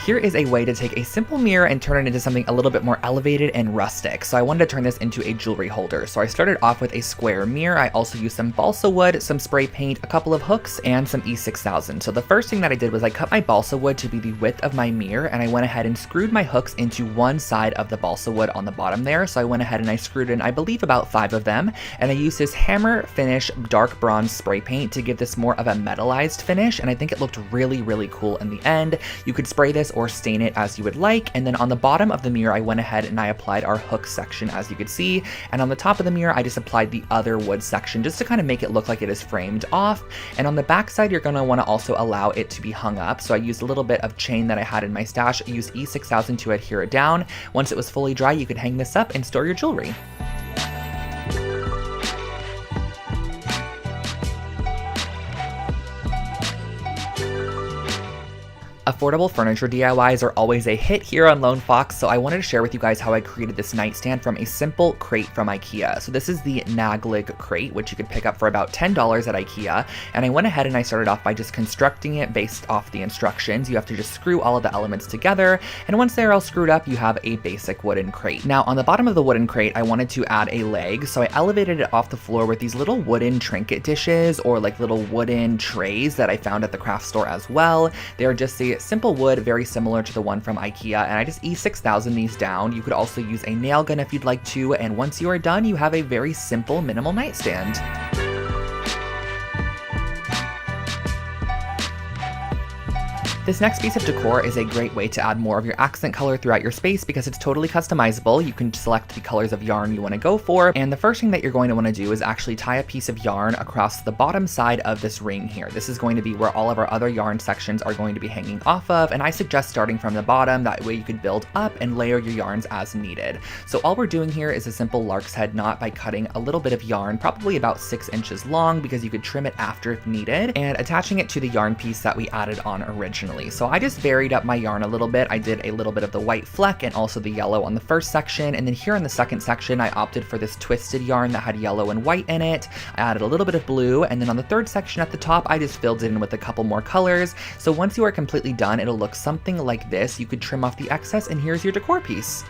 Here is a way to take a simple mirror and turn it into something a little bit more elevated and rustic. So I wanted to turn this into a jewelry holder. So I started off with a square mirror. I also used some balsa wood, some spray paint, a couple of hooks, and some E6000. So the first thing that I did was I cut my balsa wood to be the width of my mirror, and I went ahead and screwed my hooks into one side of the balsa wood on the bottom there. So I went ahead and I screwed in, I believe, about 5 of them, and I used this hammer finish dark bronze spray paint to give this more of a metallized finish, and I think it looked really, really cool in the end. You could spray this or stain it as you would like, and then on the bottom of the mirror I went ahead and I applied our hook section, as you could see, and on the top of the mirror I just applied the other wood section just to kind of make it look like it is framed off. And on the back side you're going to want to also allow it to be hung up, so I used a little bit of chain that I had in my stash. I used E6000 to adhere it down. Once it was fully dry, you could hang this up and store your jewelry. Affordable furniture DIYs are always a hit here on Lone Fox, so I wanted to share with you guys how I created this nightstand from a simple crate from IKEA. So this is the Naglig crate, which you could pick up for about $10 at IKEA, and I went ahead and I started off by just constructing it based off the instructions. You have to just screw all of the elements together, and once they're all screwed up, you have a basic wooden crate. Now, on the bottom of the wooden crate, I wanted to add a leg, so I elevated it off the floor with these little wooden trinket dishes, or like little wooden trays that I found at the craft store as well. They're just a simple wood, very similar to the one from IKEA, and I just E6000 these down. You could also use a nail gun if you'd like to, and once you are done, you have a very simple, minimal nightstand. This next piece of decor is a great way to add more of your accent color throughout your space because it's totally customizable. You can select the colors of yarn you want to go for, and the first thing that you're going to want to do is actually tie a piece of yarn across the bottom side of this ring here. This is going to be where all of our other yarn sections are going to be hanging off of, and I suggest starting from the bottom. That way you could build up and layer your yarns as needed. So all we're doing here is a simple lark's head knot by cutting a little bit of yarn, probably about 6 inches long, because you could trim it after if needed, and attaching it to the yarn piece that we added on originally. So I just varied up my yarn a little bit. I did a little bit of the white fleck and also the yellow on the first section, and then here on the second section I opted for this twisted yarn that had yellow and white in it. I added a little bit of blue, and then on the third section at the top I just filled it in with a couple more colors. So once you are completely done, it'll look something like this. You could trim off the excess, and here's your decor piece.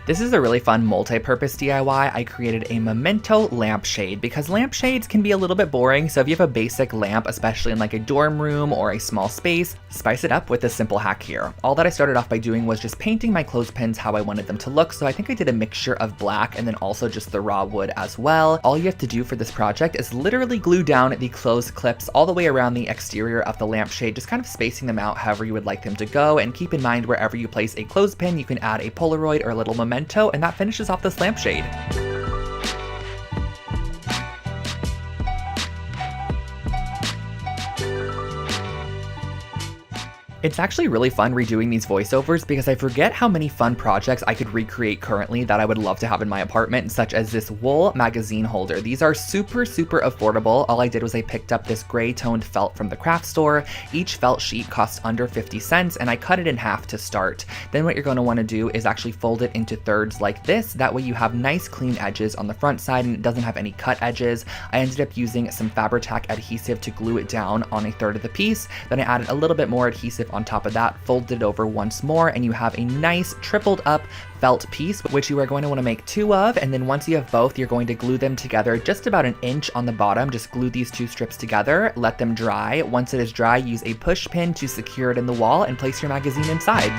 This is a really fun multi-purpose DIY. I created a memento lampshade because lampshades can be a little bit boring, so if you have a basic lamp, especially in like a dorm room or a small space, spice it up with a simple hack here. All that I started off by doing was just painting my clothespins how I wanted them to look, so I think I did a mixture of black and then also just the raw wood as well. All you have to do for this project is literally glue down the clothes clips all the way around the exterior of the lampshade, just kind of spacing them out however you would like them to go, and keep in mind wherever you place a clothespin, you can add a Polaroid or a little memento, and that finishes off this lampshade. It's actually really fun redoing these voiceovers because I forget how many fun projects I could recreate currently that I would love to have in my apartment, such as this wool magazine holder. These are super affordable. All I did was I picked up this gray toned felt from the craft store. Each felt sheet costs under 50 cents and I cut it in half to start. Then what you're going to want to do is actually fold it into thirds like this. That way you have nice clean edges on the front side and it doesn't have any cut edges. I ended up using some Fabri-Tac adhesive to glue it down on a third of the piece. Then I added a little bit more adhesive on top of that, folded it over once more, and you have a nice tripled up felt piece, which you are going to want to make 2 of. And then once you have both, you're going to glue them together just about 1 inch on the bottom. Just glue these 2 strips together, let them dry. Once it is dry, use a push pin to secure it in the wall and place your magazine inside.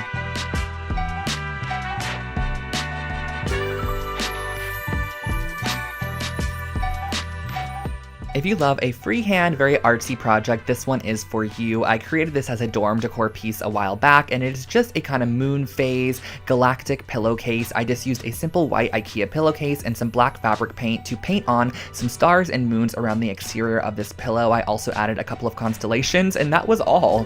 If you love a freehand, very artsy project, this one is for you. I created this as a dorm decor piece a while back, and it is just a kind of moon phase galactic pillowcase. I just used a simple white IKEA pillowcase and some black fabric paint to paint on some stars and moons around the exterior of this pillow. I also added a couple of constellations, and that was all.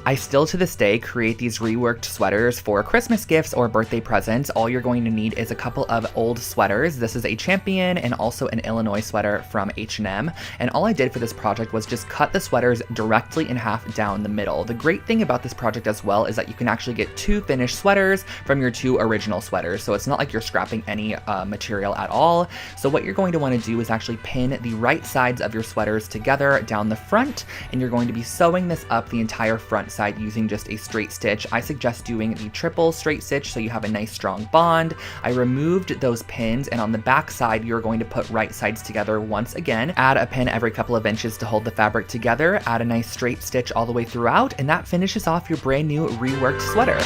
I still to this day create these reworked sweaters for Christmas gifts or birthday presents. All you're going to need is a couple of old sweaters. This is a Champion and also an Illinois sweater from H&M. And all I did for this project was just cut the sweaters directly in half down the middle. The great thing about this project as well is that you can actually get 2 finished sweaters from your 2 original sweaters. So it's not like you're scrapping any material at all. So what you're going to want to do is actually pin the right sides of your sweaters together down the front, and you're going to be sewing this up the entire front side using just a straight stitch. I suggest doing the triple straight stitch so you have a nice strong bond. I removed those pins, and on the back side you're going to put right sides together once again. Add a pin every couple of inches to hold the fabric together, add a nice straight stitch all the way throughout, and that finishes off your brand new reworked sweater.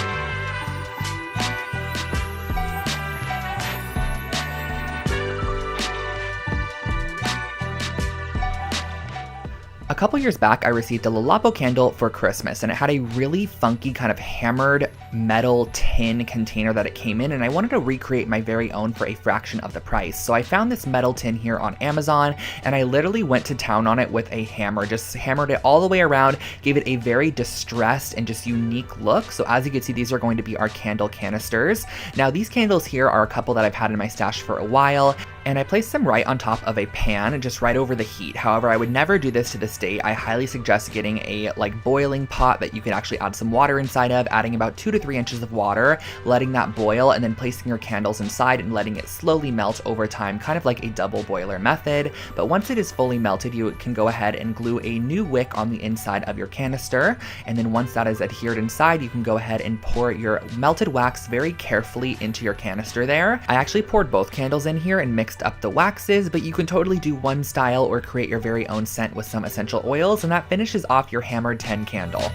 A couple years back, I received a Lalapo candle for Christmas, and it had a really funky kind of hammered metal tin container that it came in, and I wanted to recreate my very own for a fraction of the price. So I found this metal tin here on Amazon, and I literally went to town on it with a hammer, just hammered it all the way around, gave it a very distressed and just unique look. So as you can see, these are going to be our candle canisters. Now these candles here are a couple that I've had in my stash for a while, and I placed them right on top of a pan, just right over the heat. However, I would never do this to this day. I highly suggest getting a boiling pot that you can actually add some water inside of, adding about 2 to 3 inches of water, letting that boil, and then placing your candles inside and letting it slowly melt over time, kind of like a double boiler method. But once it is fully melted, you can go ahead and glue a new wick on the inside of your canister. And then once that is adhered inside, you can go ahead and pour your melted wax very carefully into your canister there. I actually poured both candles in here and mixed up the waxes, but you can totally do one style or create your very own scent with some essential oils, and that finishes off your hammered 10 candle.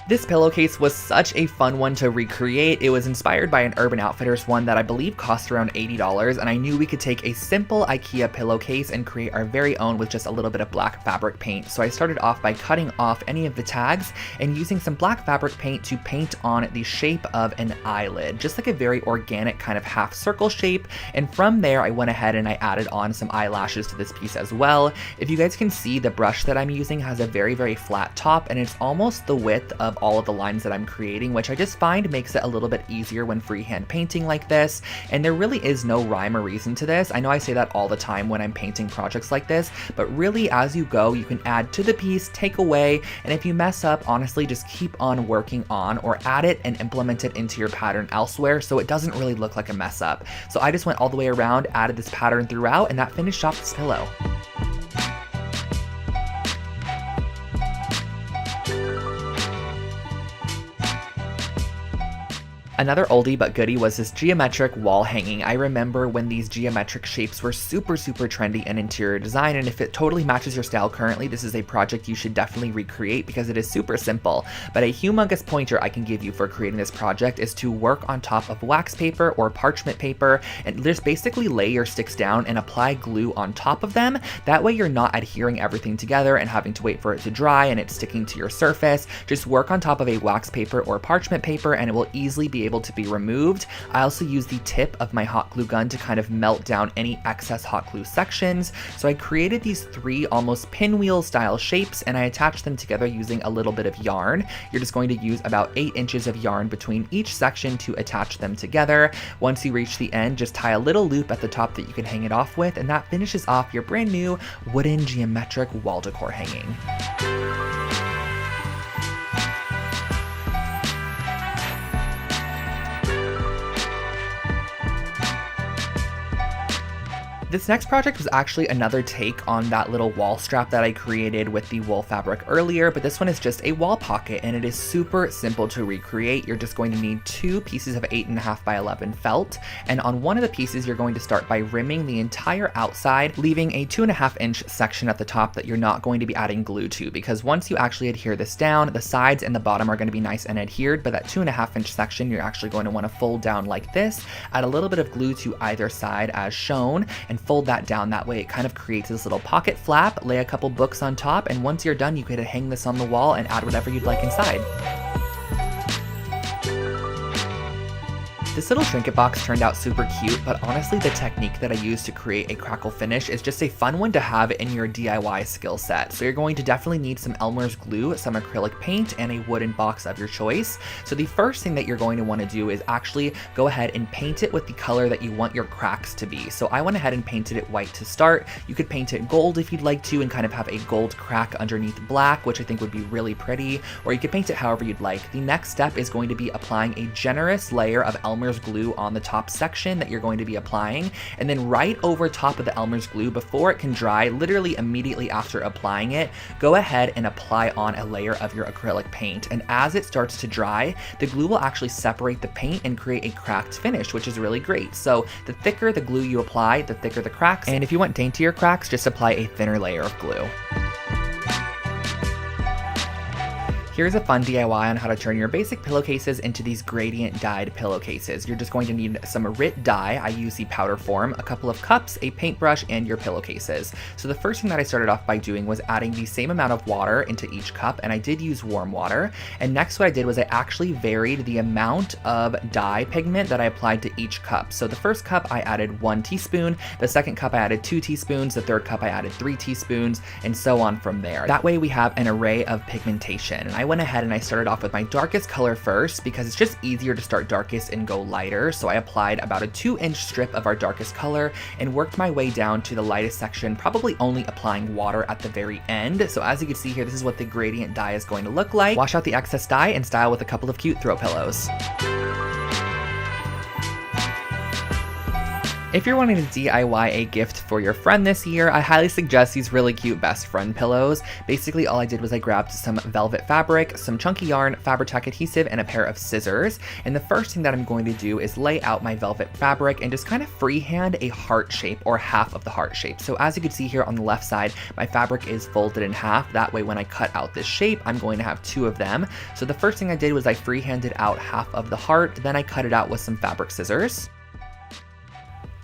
This pillowcase was such a fun one to recreate. It was inspired by an Urban Outfitters one that I believe cost around $80, and I knew we could take a simple IKEA pillowcase and create our very own with just a little bit of black fabric paint. So I started off by cutting off any of the tags and using some black fabric paint to paint on the shape of an eyelid, just like a very organic kind of half circle shape. And from there, I went ahead and I added on some eyelashes to this piece as well. If you guys can see, the brush that I'm using has a very flat top, and it's almost the width of all of the lines that I'm creating, which I just find makes it a little bit easier when freehand painting like this. And there really is no rhyme or reason to this. I know I say that all the time when I'm painting projects like this, but really as you go, you can add to the piece, take away, and if you mess up, honestly, just keep on working on or add it and implement it into your pattern elsewhere so it doesn't really look like a mess up. So I just went all the way around, added this pattern throughout, and that finished off this pillow. Another oldie but goodie was this geometric wall hanging. I remember when these geometric shapes were super trendy in interior design, and if it totally matches your style currently, this is a project you should definitely recreate because it is super simple. But a humongous pointer I can give you for creating this project is to work on top of wax paper or parchment paper and just basically lay your sticks down and apply glue on top of them. That way you're not adhering everything together and having to wait for it to dry and it's sticking to your surface. Just work on top of a wax paper or parchment paper and it will easily be able to be removed. I also use the tip of my hot glue gun to kind of melt down any excess hot glue sections. So I created these 3 almost pinwheel style shapes and I attached them together using a little bit of yarn. You're just going to use about 8 inches of yarn between each section to attach them together. Once you reach the end, just tie a little loop at the top that you can hang it off with, and that finishes off your brand new wooden geometric wall decor hanging. This next project was actually another take on that little wall strap that I created with the wool fabric earlier, but this one is just a wall pocket and it is super simple to recreate. You're just going to need 2 pieces of 8.5 by 11 felt, and on one of the pieces you're going to start by rimming the entire outside, leaving a 2.5 inch section at the top that you're not going to be adding glue to, because once you actually adhere this down, the sides and the bottom are going to be nice and adhered, but that 2.5 inch section you're actually going to want to fold down like this, add a little bit of glue to either side as shown, and fold that down. That way it kind of creates this little pocket flap, lay a couple books on top, and once you're done you could hang this on the wall and add whatever you'd like inside. This little trinket box turned out super cute, but honestly the technique that I used to create a crackle finish is just a fun one to have in your DIY skill set. So you're going to definitely need some Elmer's glue, some acrylic paint, and a wooden box of your choice. So the first thing that you're going to want to do is actually go ahead and paint it with the color that you want your cracks to be. So I went ahead and painted it white to start. You could paint it gold if you'd like to and kind of have a gold crack underneath black, which I think would be really pretty, or you could paint it however you'd like. The next step is going to be applying a generous layer of Elmer's glue on the top section that you're going to be applying, and then right over top of the Elmer's glue before it can dry, literally immediately after applying it, go ahead and apply on a layer of your acrylic paint, and as it starts to dry, the glue will actually separate the paint and create a cracked finish, which is really great. So the thicker the glue you apply, the thicker the cracks, and if you want daintier cracks, just apply a thinner layer of glue. Here's a fun DIY on how to turn your basic pillowcases into these gradient dyed pillowcases. You're just going to need some RIT dye. I use the powder form, a couple of cups, a paintbrush, and your pillowcases. So the first thing that I started off by doing was adding the same amount of water into each cup, and I did use warm water. And next what I did was I actually varied the amount of dye pigment that I applied to each cup. So the first cup I added 1 teaspoon, the second cup I added 2 teaspoons, the third cup I added 3 teaspoons, and so on from there. That way we have an array of pigmentation. And I went ahead and I started off with my darkest color first because it's just easier to start darkest and go lighter. So I applied about a 2-inch strip of our darkest color and worked my way down to the lightest section, probably only applying water at the very end. So as you can see here, this is what the gradient dye is going to look like. Wash out the excess dye and style with a couple of cute throw pillows. If you're wanting to DIY a gift for your friend this year, I highly suggest these really cute best friend pillows. Basically, all I did was I grabbed some velvet fabric, some chunky yarn, Fabri-Tac adhesive, and a pair of scissors. And the first thing that I'm going to do is lay out my velvet fabric and just kind of freehand a heart shape or half of the heart shape. So as you can see here on the left side, my fabric is folded in half. That way, when I cut out this shape, I'm going to have 2 of them. So the first thing I did was I freehanded out half of the heart, then I cut it out with some fabric scissors.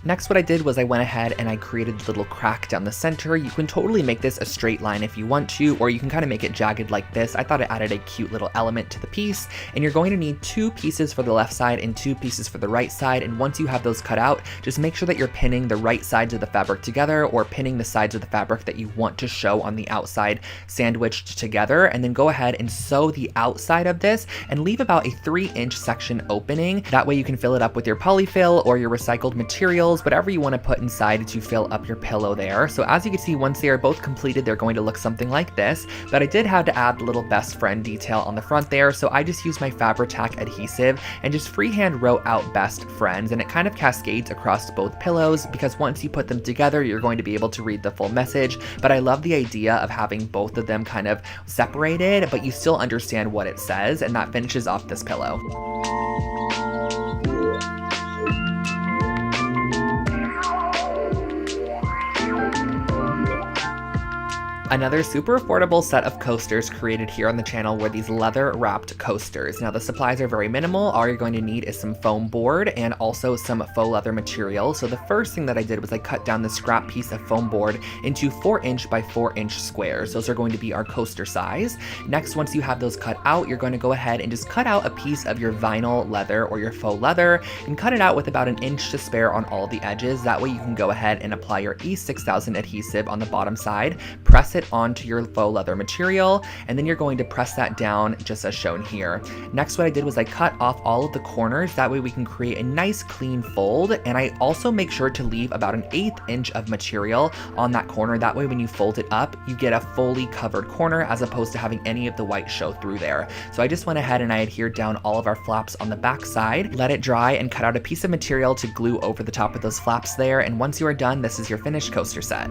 Next, what I did was I went ahead and I created a little crack down the center. You can totally make this a straight line if you want to, or you can kind of make it jagged like this. I thought it added a cute little element to the piece, and you're going to need 2 pieces for the left side and 2 pieces for the right side. And once you have those cut out, just make sure that you're pinning the right sides of the fabric together, or pinning the sides of the fabric that you want to show on the outside sandwiched together. And then go ahead and sew the outside of this and leave about a 3-inch section opening. That way you can fill it up with your polyfill or your recycled materials, whatever you want to put inside to fill up your pillow there. So as you can see, once they are both completed, they're going to look something like this. But I did have to add the little best friend detail on the front there, so I just used my Fabri-Tac adhesive and just freehand wrote out best friends, and it kind of cascades across both pillows because once you put them together, you're going to be able to read the full message. But I love the idea of having both of them kind of separated, but you still understand what it says, and that finishes off this pillow. Another super affordable set of coasters created here on the channel were these leather wrapped coasters. Now the supplies are very minimal. All you're going to need is some foam board and also some faux leather material. So the first thing that I did was I cut down the scrap piece of foam board into 4-inch by 4-inch squares. Those are going to be our coaster size. Next, once you have those cut out, you're going to go ahead and just cut out a piece of your vinyl leather or your faux leather and cut it out with about 1 inch to spare on all the edges. That way you can go ahead and apply your E6000 adhesive on the bottom side, press it onto your faux leather material, and then you're going to press that down just as shown here. Next, what I did was I cut off all of the corners. That way we can create a nice clean fold, and I also make sure to leave about 1/8 inch of material on that corner. That way when you fold it up, you get a fully covered corner as opposed to having any of the white show through there. So I just went ahead and I adhered down all of our flaps on the back side, let it dry, and cut out a piece of material to glue over the top of those flaps there. And once you are done, this is your finished coaster set.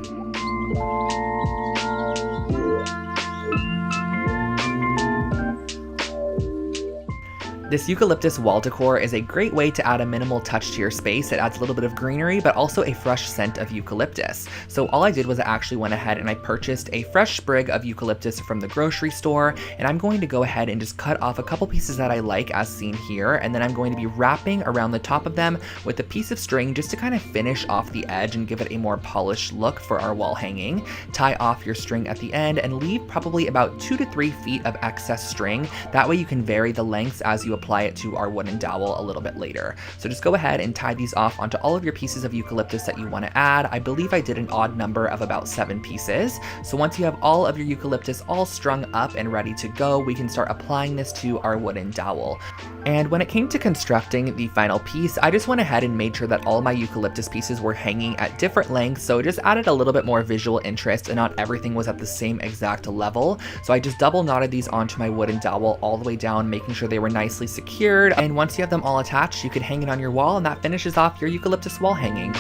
This eucalyptus wall decor is a great way to add a minimal touch to your space. It adds a little bit of greenery, but also a fresh scent of eucalyptus. So all I did was I actually went ahead and I purchased a fresh sprig of eucalyptus from the grocery store, and I'm going to go ahead and just cut off a couple pieces that I like as seen here, and then I'm going to be wrapping around the top of them with a piece of string just to kind of finish off the edge and give it a more polished look for our wall hanging. Tie off your string at the end and leave probably about 2 to 3 feet of excess string. That way you can vary the lengths as you apply it to our wooden dowel a little bit later. So just go ahead and tie these off onto all of your pieces of eucalyptus that you want to add. I believe I did an odd number of about 7 pieces. So once you have all of your eucalyptus all strung up and ready to go, we can start applying this to our wooden dowel. And when it came to constructing the final piece, I just went ahead and made sure that all my eucalyptus pieces were hanging at different lengths, so it just added a little bit more visual interest and not everything was at the same exact level. So I just double knotted these onto my wooden dowel all the way down, making sure they were nicely secured. And once you have them all attached, you can hang it on your wall, and that finishes off your eucalyptus wall hanging.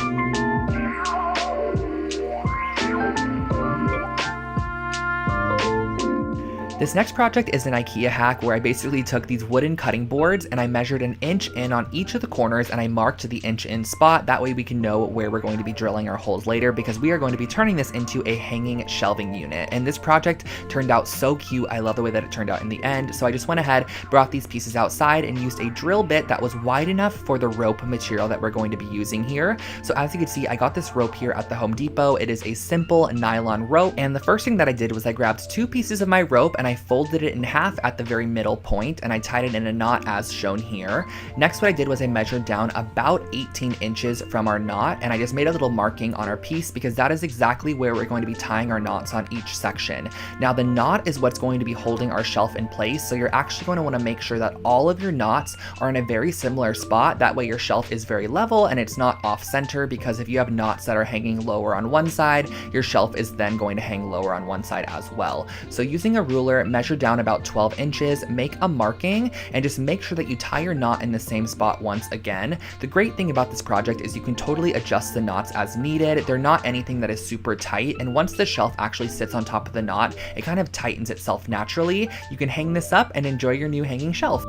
This next project is an IKEA hack where I basically took these wooden cutting boards and I measured 1 inch in on each of the corners and I marked the inch in spot. That way we can know where we're going to be drilling our holes later, because we are going to be turning this into a hanging shelving unit. And this project turned out so cute. I love the way that it turned out in the end. So I just went ahead, brought these pieces outside and used a drill bit that was wide enough for the rope material that we're going to be using here. So as you can see, I got this rope here at the Home Depot. It is a simple nylon rope. And the first thing that I did was I grabbed 2 pieces of my rope and I folded it in half at the very middle point and I tied it in a knot as shown here. Next, what I did was I measured down about 18 inches from our knot and I just made a little marking on our piece because that is exactly where we're going to be tying our knots on each section. Now the knot is what's going to be holding our shelf in place, so you're actually going to want to make sure that all of your knots are in a very similar spot. That way your shelf is very level and it's not off center, because if you have knots that are hanging lower on one side, your shelf is then going to hang lower on one side as well. So using a ruler, measure down about 12 inches, make a marking, and just make sure that you tie your knot in the same spot once again. The great thing about this project is you can totally adjust the knots as needed. They're not anything that is super tight, and once the shelf actually sits on top of the knot, it kind of tightens itself naturally. You can hang this up and enjoy your new hanging shelf.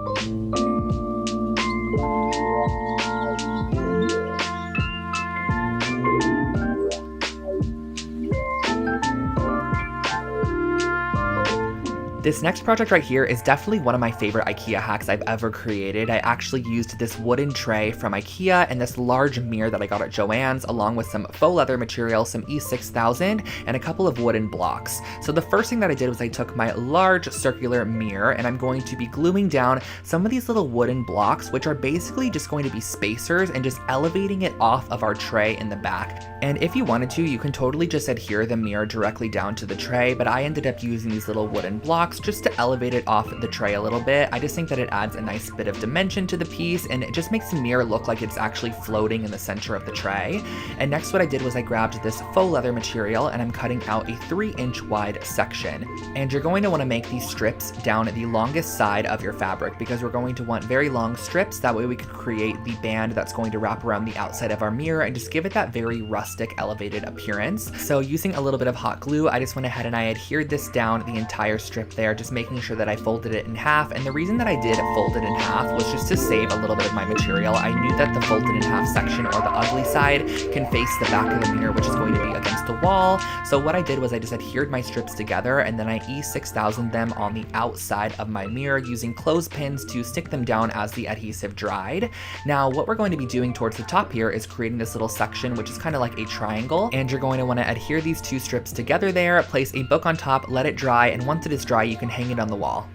This next project right here is definitely one of my favorite IKEA hacks I've ever created. I actually used this wooden tray from IKEA and this large mirror that I got at Joann's, along with some faux leather material, some E6000, and a couple of wooden blocks. So the first thing that I did was I took my large circular mirror and I'm going to be gluing down some of these little wooden blocks, which are basically just going to be spacers, and just elevating it off of our tray in the back. And if you wanted to, you can totally just adhere the mirror directly down to the tray, but I ended up using these little wooden blocks just to elevate it off the tray a little bit. I just think that it adds a nice bit of dimension to the piece, and it just makes the mirror look like it's actually floating in the center of the tray. And next what I did was I grabbed this faux leather material and I'm cutting out a 3-inch wide section. And you're going to want to make these strips down the longest side of your fabric, because we're going to want very long strips. That way we can create the band that's going to wrap around the outside of our mirror and just give it that very rustic, elevated appearance. So using a little bit of hot glue, I just went ahead and I adhered this down the entire strip there, just making sure that I folded it in half. And the reason that I did fold it in half was just to save a little bit of my material. I knew that the folded in half section, or the ugly side, can face the back of the mirror, which is going to be against the wall. So what I did was I just adhered my strips together, and then I E6000 them on the outside of my mirror using clothespins to stick them down as the adhesive dried. Now what we're going to be doing towards the top here is creating this little section, which is kind of like a triangle, and you're going to want to adhere these two strips together there, place a book on top, let it dry, and once it is dry you can hang it on the wall.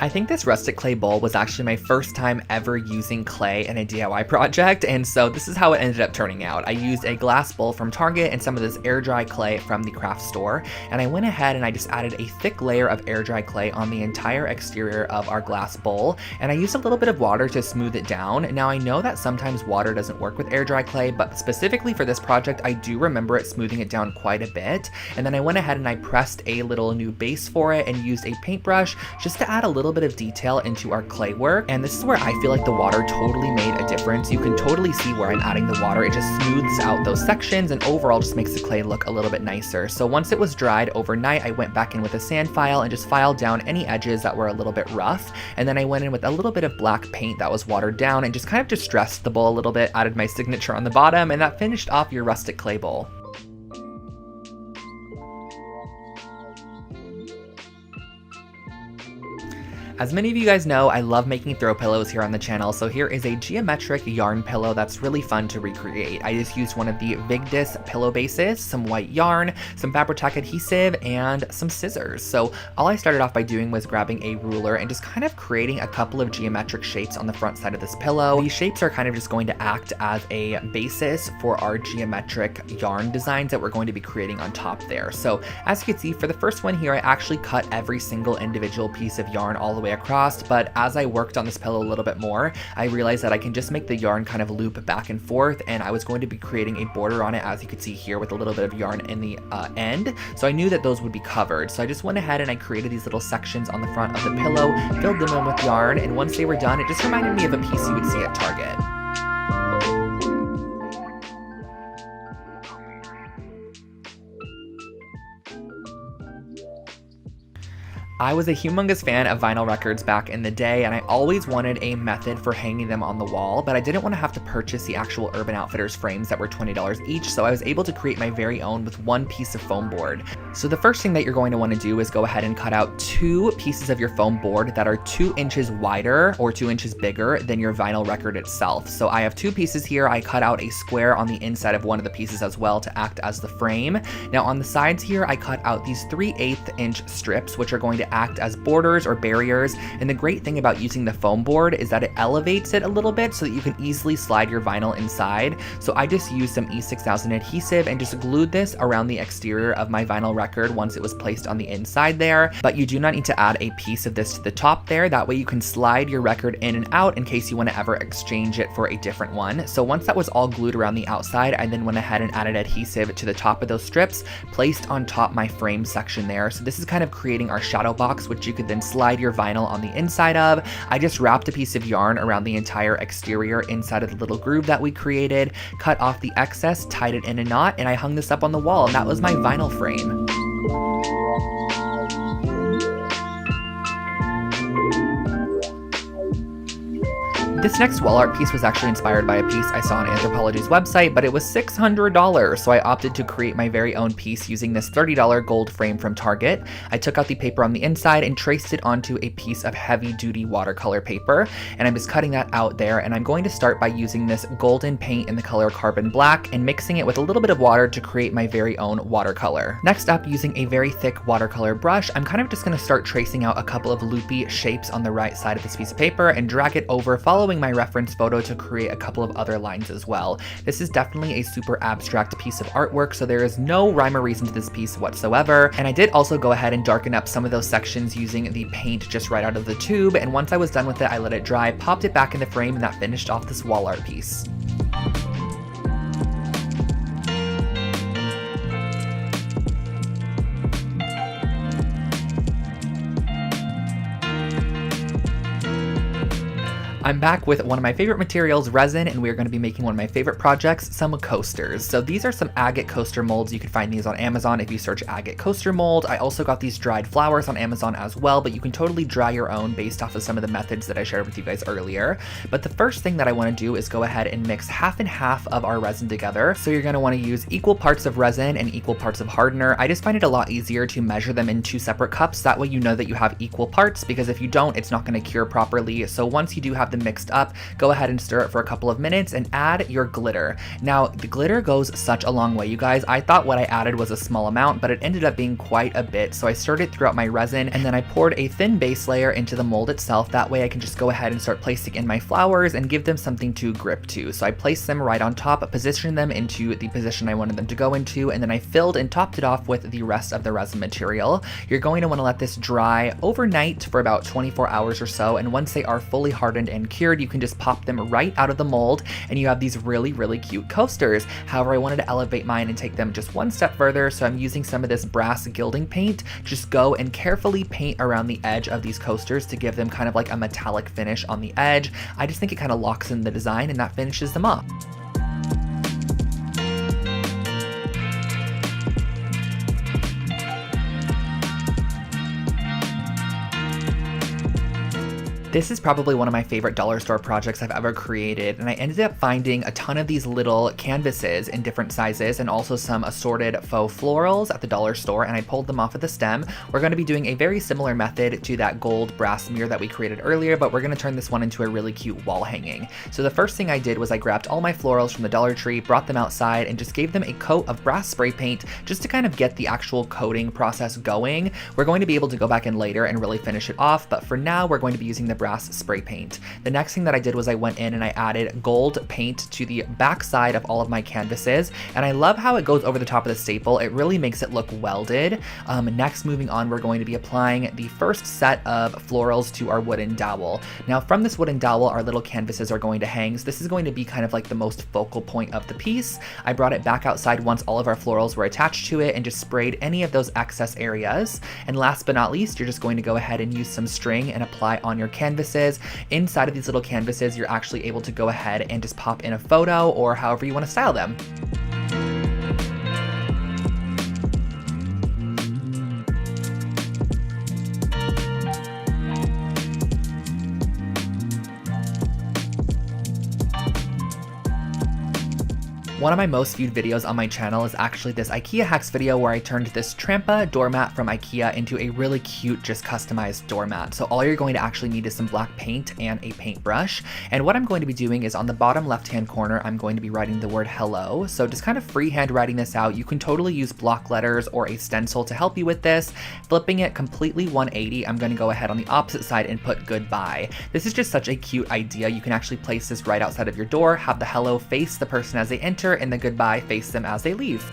I think this rustic clay bowl was actually my first time ever using clay in a DIY project, and so this is how it ended up turning out. I used a glass bowl from Target and some of this air dry clay from the craft store, and I went ahead and I just added a thick layer of air dry clay on the entire exterior of our glass bowl, and I used a little bit of water to smooth it down. Now I know that sometimes water doesn't work with air dry clay, but specifically for this project I do remember it smoothing it down quite a bit. And then I went ahead and I pressed a little new base for it and used a paintbrush just to add a little bit of detail into our clay work. And this is where I feel like the water totally made a difference. You can totally see where I'm adding the water. It just smooths out those sections and overall just makes the clay look a little bit nicer. So once it was dried overnight, I went back in with a sand file and just filed down any edges that were a little bit rough. And then I went in with a little bit of black paint that was watered down and just kind of distressed the bowl a little bit, added my signature on the bottom, and that finished off your rustic clay bowl. As many of you guys know, I love making throw pillows here on the channel, so here is a geometric yarn pillow that's really fun to recreate. I just used one of the Vigdis pillow bases, some white yarn, some Fabri-Tac adhesive, and some scissors. So all I started off by doing was grabbing a ruler and just kind of creating a couple of geometric shapes on the front side of this pillow. These shapes are kind of just going to act as a basis for our geometric yarn designs that we're going to be creating on top there. So as you can see, for the first one here, I actually cut every single individual piece of yarn all the way across, but as I worked on this pillow a little bit more, I realized that I can just make the yarn kind of loop back and forth, and I was going to be creating a border on it, as you can see here, with a little bit of yarn in the end. So I knew that those would be covered. So I just went ahead and I created these little sections on the front of the pillow, filled them in with yarn, and once they were done, it just reminded me of a piece you would see at Target. I was a humongous fan of vinyl records back in the day, and I always wanted a method for hanging them on the wall, but I didn't want to have to purchase the actual Urban Outfitters frames that were $20 each, so I was able to create my very own with one piece of foam board. So the first thing that you're going to want to do is go ahead and cut out 2 pieces of your foam board that are 2 inches wider or 2 inches bigger than your vinyl record itself. So I have 2 pieces here. I cut out a square on the inside of one of the pieces as well to act as the frame. Now on the sides here, I cut out these 3/8 inch strips, which are going to act as borders or barriers. And the great thing about using the foam board is that it elevates it a little bit so that you can easily slide your vinyl inside. So I just used some E6000 adhesive and just glued this around the exterior of my vinyl record once it was placed on the inside there. But you do not need to add a piece of this to the top there. That way you can slide your record in and out in case you want to ever exchange it for a different one. So once that was all glued around the outside, I then went ahead and added adhesive to the top of those strips, placed on top my frame section there. So this is kind of creating our shadow box, which you could then slide your vinyl on the inside of. I just wrapped a piece of yarn around the entire exterior inside of the little groove that we created, cut off the excess, tied it in a knot, and I hung this up on the wall, and that was my vinyl frame. This next wall art piece was actually inspired by a piece I saw on Anthropologie's website, but it was $600, so I opted to create my very own piece using this $30 gold frame from Target. I took out the paper on the inside and traced it onto a piece of heavy-duty watercolor paper, and I'm just cutting that out there, and I'm going to start by using this golden paint in the color Carbon Black and mixing it with a little bit of water to create my very own watercolor. Next up, using a very thick watercolor brush, I'm kind of just going to start tracing out a couple of loopy shapes on the right side of this piece of paper and drag it over, following my reference photo to create a couple of other lines as well. This is definitely a super abstract piece of artwork, so there is no rhyme or reason to this piece whatsoever. And I did also go ahead and darken up some of those sections using the paint just right out of the tube, and once I was done with it, I let it dry, popped it back in the frame, and that finished off this wall art piece. I'm back with one of my favorite materials, resin, and we're going to be making one of my favorite projects, some coasters. So these are some agate coaster molds. You can find these on Amazon if you search agate coaster mold. I also got these dried flowers on Amazon as well, but you can totally dry your own based off of some of the methods that I shared with you guys earlier. But the first thing that I want to do is go ahead and mix half and half of our resin together. So you're going to want to use equal parts of resin and equal parts of hardener. I just find it a lot easier to measure them in 2 separate cups. That way you know that you have equal parts, because if you don't, it's not going to cure properly. So once you do have them mixed up, go ahead and stir it for a couple of minutes and add your glitter. Now, the glitter goes such a long way, you guys. I thought what I added was a small amount, but it ended up being quite a bit. So I stirred it throughout my resin, and then I poured a thin base layer into the mold itself. That way I can just go ahead and start placing in my flowers and give them something to grip to. So I placed them right on top, positioned them into the position I wanted them to go into, and then I filled and topped it off with the rest of the resin material. You're going to want to let this dry overnight for about 24 hours or so, and once they are fully hardened and cured, you can just pop them right out of the mold, and you have these really, really cute coasters. However, I wanted to elevate mine and take them just one step further, so I'm using some of this brass gilding paint. Just go and carefully paint around the edge of these coasters to give them kind of like a metallic finish on the edge. I just think it kind of locks in the design, and that finishes them off. This is probably one of my favorite dollar store projects I've ever created, and I ended up finding a ton of these little canvases in different sizes and also some assorted faux florals at the dollar store, and I pulled them off of the stem. We're going to be doing a very similar method to that gold brass mirror that we created earlier, but we're going to turn this one into a really cute wall hanging. So the first thing I did was I grabbed all my florals from the Dollar Tree, brought them outside, and just gave them a coat of brass spray paint just to kind of get the actual coating process going. We're going to be able to go back in later and really finish it off, but for now we're going to be using the brass spray paint. The next thing that I did was I went in and I added gold paint to the back side of all of my canvases, and I love how it goes over the top of the staple. It really makes it look welded. Next, moving on, we're going to be applying the first set of florals to our wooden dowel. Now from this wooden dowel, our little canvases are going to hang, so this is going to be kind of like the most focal point of the piece. I brought it back outside once all of our florals were attached to it and just sprayed any of those excess areas. And last but not least, you're just going to go ahead and use some string and apply on your canvases. Inside of these little canvases, you're actually able to go ahead and just pop in a photo or however you want to style them. One of my most viewed videos on my channel is actually this IKEA hacks video where I turned this Trampa doormat from IKEA into a really cute, just customized doormat. So all you're going to actually need is some black paint and a paintbrush. And what I'm going to be doing is on the bottom left-hand corner, I'm going to be writing the word hello. So just kind of freehand writing this out. You can totally use block letters or a stencil to help you with this. Flipping it completely 180, I'm going to go ahead on the opposite side and put goodbye. This is just such a cute idea. You can actually place this right outside of your door, have the hello face the person as they enter, and the goodbye face them as they leave.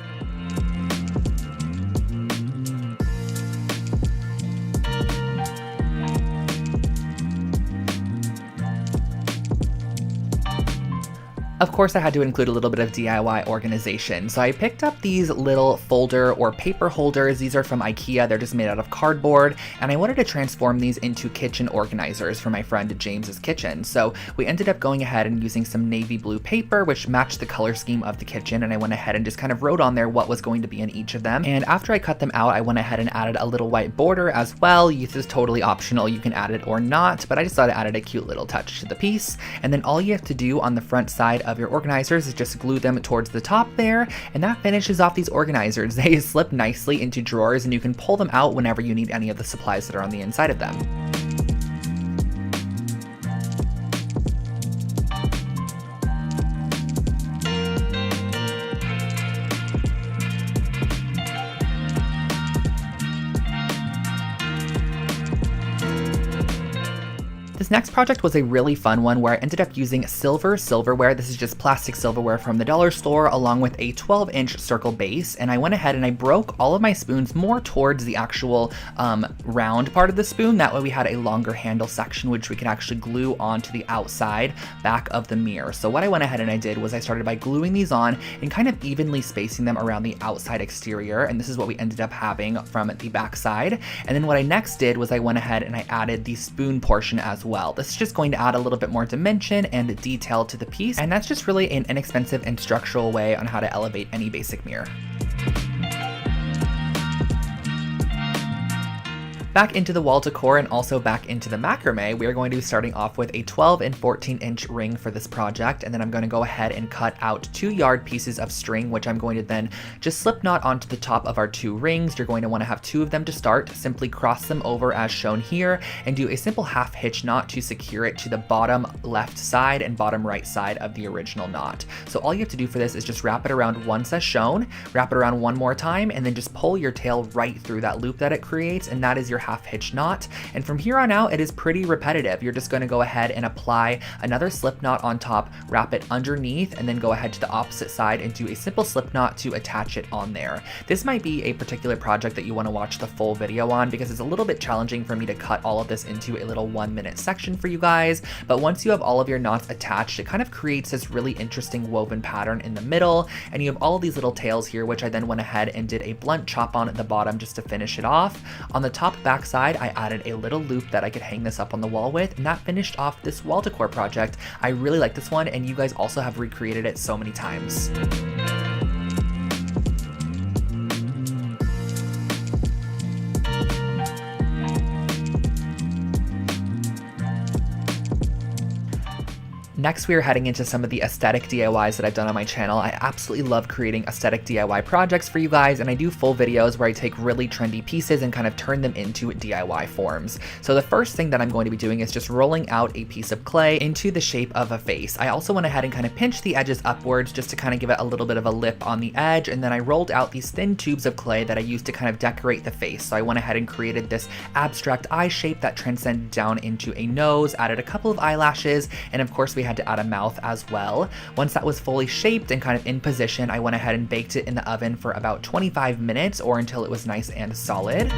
Of course, I had to include a little bit of DIY organization. So I picked up these little folder or paper holders. These are from IKEA. They're just made out of cardboard. And I wanted to transform these into kitchen organizers for my friend James's kitchen. So we ended up going ahead and using some navy blue paper, which matched the color scheme of the kitchen. And I went ahead and just kind of wrote on there what was going to be in each of them. And after I cut them out, I went ahead and added a little white border as well. This is totally optional. You can add it or not, but I just thought it added a cute little touch to the piece. And then all you have to do on the front side of your organizers is just glue them towards the top there, and that finishes off these organizers. They slip nicely into drawers and you can pull them out whenever you need any of the supplies that are on the inside of them. This next project was a really fun one where I ended up using silverware. This is just plastic silverware from the dollar store along with a 12-inch circle base. And I went ahead and I broke all of my spoons more towards the actual round part of the spoon. That way we had a longer handle section which we could actually glue onto the outside back of the mirror. So what I went ahead and I did was I started by gluing these on and kind of evenly spacing them around the outside exterior. And this is what we ended up having from the back side. And then what I next did was I went ahead and I added the spoon portion as well. This is just going to add a little bit more dimension and detail to the piece, and that's just really an inexpensive and structural way on how to elevate any basic mirror. Back into the wall decor and also back into the macrame, we are going to be starting off with a 12 and 14-inch ring for this project, and then I'm going to go ahead and cut out 2 yard pieces of string, which I'm going to then just slip knot onto the top of our 2 rings. You're going to want to have 2 of them to start. Simply cross them over as shown here and do a simple half hitch knot to secure it to the bottom left side and bottom right side of the original knot. So all you have to do for this is just wrap it around once as shown, wrap it around one more time, and then just pull your tail right through that loop that it creates, and that is your half hitch knot. And from here on out, it is pretty repetitive. You're just going to go ahead and apply another slip knot on top, wrap it underneath, and then go ahead to the opposite side and do a simple slip knot to attach it on there. This might be a particular project that you want to watch the full video on because it's a little bit challenging for me to cut all of this into a little 1-minute section for you guys. But once you have all of your knots attached, it kind of creates this really interesting woven pattern in the middle, and you have all of these little tails here, which I then went ahead and did a blunt chop on at the bottom just to finish it off. On the top back side, I added a little loop that I could hang this up on the wall with, and that finished off this wall decor project. I really like this one, and you guys also have recreated it so many times. Next, we are heading into some of the aesthetic DIYs that I've done on my channel. I absolutely love creating aesthetic DIY projects for you guys, and I do full videos where I take really trendy pieces and kind of turn them into DIY forms. So the first thing that I'm going to be doing is just rolling out a piece of clay into the shape of a face. I also went ahead and kind of pinched the edges upwards just to kind of give it a little bit of a lip on the edge, and then I rolled out these thin tubes of clay that I used to kind of decorate the face. So I went ahead and created this abstract eye shape that transcended down into a nose, added a couple of eyelashes, and of course we had to add a mouth as well. Once that was fully shaped and kind of in position, I went ahead and baked it in the oven for about 25 minutes or until it was nice and solid.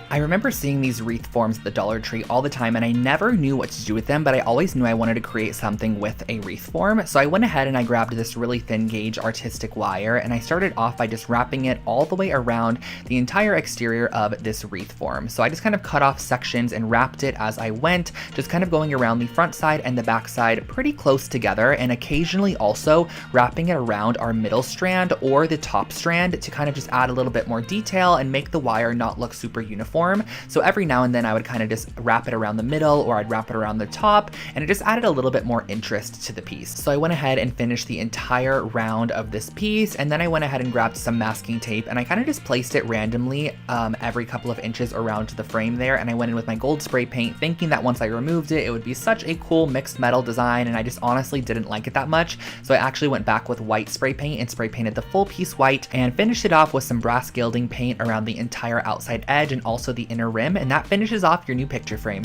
I remember seeing these wreath forms at the Dollar Tree all the time, and I never knew what to do with them, but I always knew I wanted to create something with a wreath form. So I went ahead and I grabbed this really thin gauge artistic wire, and I started off by just wrapping it all the way around the entire exterior of this wreath form. So I just kind of cut off sections and wrapped it as I went, just kind of going around the front side and the back side pretty close together, and occasionally also wrapping it around our middle strand or the top strand to kind of just add a little bit more detail and make the wire not look super uniform. So every now and then I would kind of just wrap it around the middle, or I'd wrap it around the top, and it just added a little bit more interest to the piece. So I went ahead and finished the entire round of this piece, and then I went ahead and grabbed some masking tape, and I kind of just placed it randomly every couple of inches around the frame there, and I went in with my gold spray paint thinking that once I removed it, it would be such a cool mixed metal design, and I just honestly didn't like it that much. So I actually went back with white spray paint and spray painted the full piece white and finished it off with some brass gilding paint around the entire outside edge and also the inner rim, and that finishes off your new picture frame.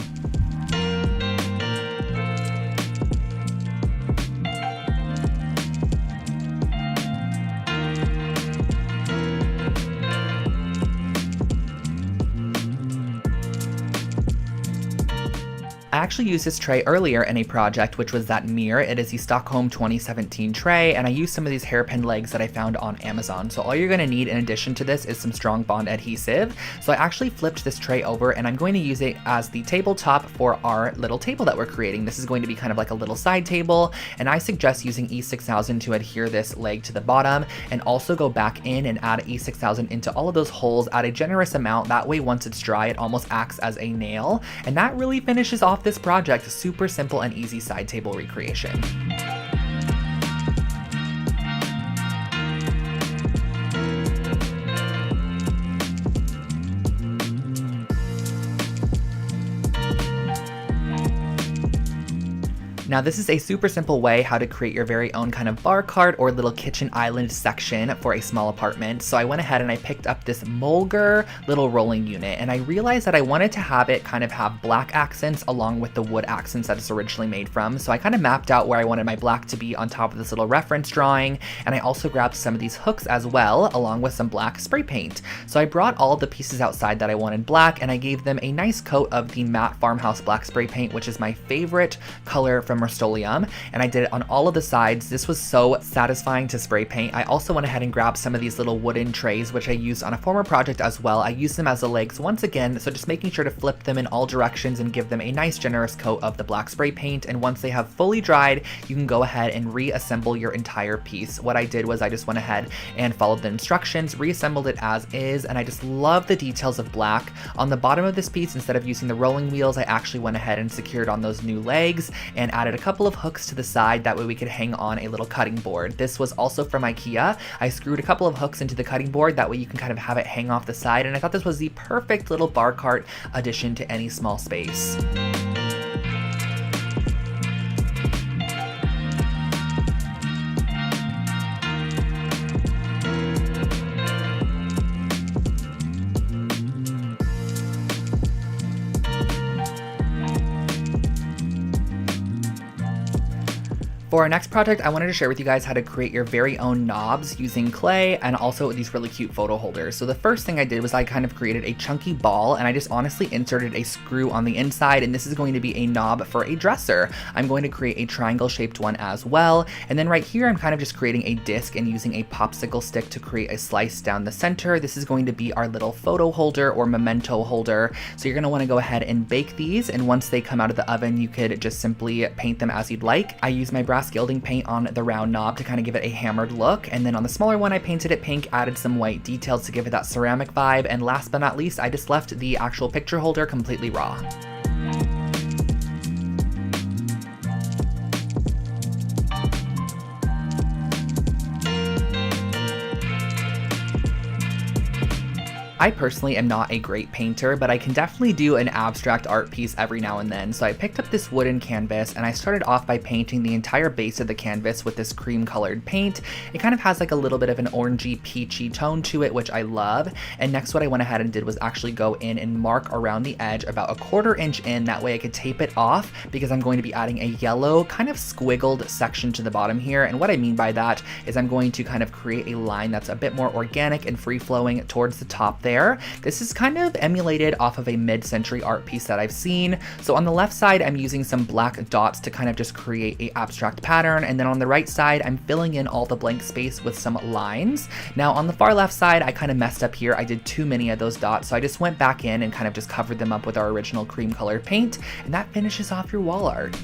I actually used this tray earlier in a project, which was that mirror. It is the Stockholm 2017 tray, and I used some of these hairpin legs that I found on Amazon. So all you're going to need in addition to this is some strong bond adhesive. So I actually flipped this tray over, and I'm going to use it as the tabletop for our little table that we're creating. This is going to be kind of like a little side table, and I suggest using E6000 to adhere this leg to the bottom, and also go back in and add E6000 into all of those holes at a generous amount. That way, once it's dry, it almost acts as a nail, and that really finishes off this project. Super simple and easy side table recreation. Now this is a super simple way how to create your very own kind of bar cart or little kitchen island section for a small apartment. So I went ahead and I picked up this Mulger little rolling unit, and I realized that I wanted to have it kind of have black accents along with the wood accents that it's originally made from. So I kind of mapped out where I wanted my black to be on top of this little reference drawing, and I also grabbed some of these hooks as well, along with some black spray paint. So I brought all of the pieces outside that I wanted black, and I gave them a nice coat of the matte farmhouse black spray paint, which is my favorite color from Rust-Oleum, and I did it on all of the sides. This was so satisfying to spray paint. I also went ahead and grabbed some of these little wooden trays, which I used on a former project as well. I used them as the legs once again, so just making sure to flip them in all directions and give them a nice generous coat of the black spray paint. And once they have fully dried, you can go ahead and reassemble your entire piece. What I did was I just went ahead and followed the instructions, reassembled it as is, and I just love the details of black. On the bottom of this piece, instead of using the rolling wheels, I actually went ahead and secured on those new legs and added a couple of hooks to the side. That way we could hang on a little cutting board. This was also from IKEA. I screwed a couple of hooks into the cutting board. That way you can kind of have it hang off the side. And I thought this was the perfect little bar cart addition to any small space. For our next project, I wanted to share with you guys how to create your very own knobs using clay and also these really cute photo holders. So the first thing I did was I kind of created a chunky ball, and I just honestly inserted a screw on the inside, and this is going to be a knob for a dresser. I'm going to create a triangle shaped one as well. And then right here, I'm kind of just creating a disc and using a popsicle stick to create a slice down the center. This is going to be our little photo holder or memento holder. So you're gonna wanna go ahead and bake these, and once they come out of the oven, you could just simply paint them as you'd like. I use my brass gilding paint on the round knob to kind of give it a hammered look, and then on the smaller one I painted it pink, added some white details to give it that ceramic vibe, and last but not least I just left the actual picture holder completely raw. I personally am not a great painter, but I can definitely do an abstract art piece every now and then. So I picked up this wooden canvas and I started off by painting the entire base of the canvas with this cream colored paint. It kind of has like a little bit of an orangey peachy tone to it, which I love. And next what I went ahead and did was actually go in and mark around the edge about 1/4 inch in. That way I could tape it off, because I'm going to be adding a yellow kind of squiggled section to the bottom here. And what I mean by that is I'm going to kind of create a line that's a bit more organic and free flowing towards the top there. This is kind of emulated off of a mid-century art piece that I've seen. So on the left side, I'm using some black dots to kind of just create a abstract pattern. And then on the right side, I'm filling in all the blank space with some lines. Now on the far left side, I kind of messed up here. I did too many of those dots. So I just went back in and kind of just covered them up with our original cream colored paint. And that finishes off your wall art.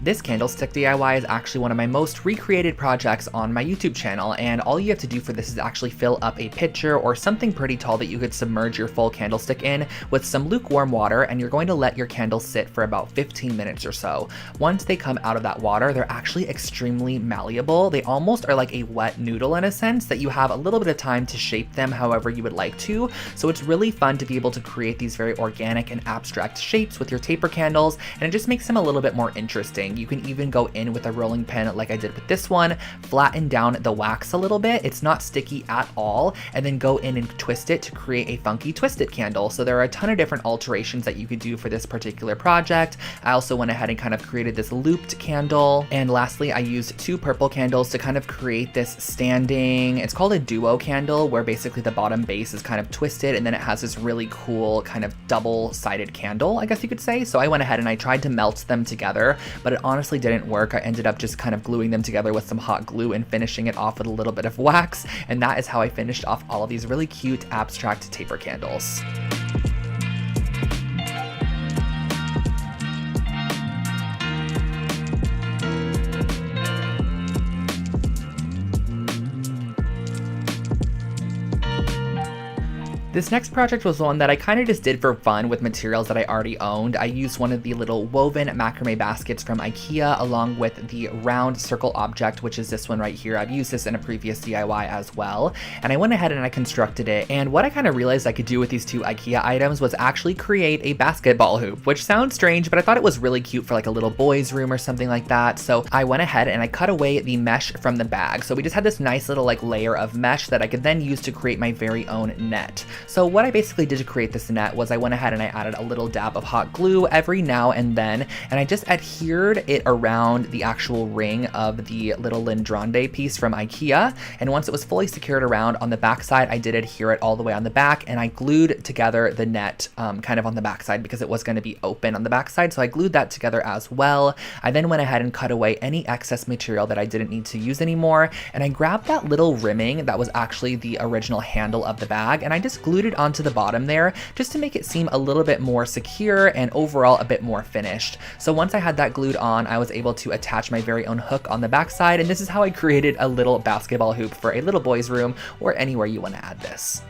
This candlestick DIY is actually one of my most recreated projects on my YouTube channel, and all you have to do for this is actually fill up a pitcher or something pretty tall that you could submerge your full candlestick in with some lukewarm water, and you're going to let your candles sit for about 15 minutes or so. Once they come out of that water, they're actually extremely malleable. They almost are like a wet noodle in a sense that you have a little bit of time to shape them however you would like to. So it's really fun to be able to create these very organic and abstract shapes with your taper candles, and it just makes them a little bit more interesting. anything. You can even go in with a rolling pin like I did with this one, flatten down the wax a little bit, it's not sticky at all, and then go in and twist it to create a funky twisted candle. So there are a ton of different alterations that you could do for this particular project. I also went ahead and kind of created this looped candle. And lastly, I used 2 purple candles to kind of create this standing, it's called a duo candle, where basically the bottom base is kind of twisted and then it has this really cool kind of double-sided candle, I guess you could say. So I went ahead and I tried to melt them together, but it honestly didn't work. I ended up just kind of gluing them together with some hot glue and finishing it off with a little bit of wax. And that is how I finished off all of these really cute abstract taper candles. This next project was one that I kind of just did for fun with materials that I already owned. I used one of the little woven macrame baskets from IKEA along with the round circle object, which is this one right here. I've used this in a previous DIY as well. And I went ahead and I constructed it. And what I kind of realized I could do with these 2 IKEA items was actually create a basketball hoop, which sounds strange, but I thought it was really cute for like a little boy's room or something like that. So I went ahead and I cut away the mesh from the bag. So we just had this nice little like layer of mesh that I could then use to create my very own net. So what I basically did to create this net was I went ahead and I added a little dab of hot glue every now and then, and I just adhered it around the actual ring of the little Lindrande piece from IKEA. And once it was fully secured around on the back side, I did adhere it all the way on the back, and I glued together the net kind of on the back side because it was going to be open on the back side. So I glued that together as well. I then went ahead and cut away any excess material that I didn't need to use anymore. And I grabbed that little rimming that was actually the original handle of the bag, and I just glued it onto the bottom there just to make it seem a little bit more secure and overall a bit more finished. So once I had that glued on, I was able to attach my very own hook on the back side, and this is how I created a little basketball hoop for a little boy's room or anywhere you want to add this.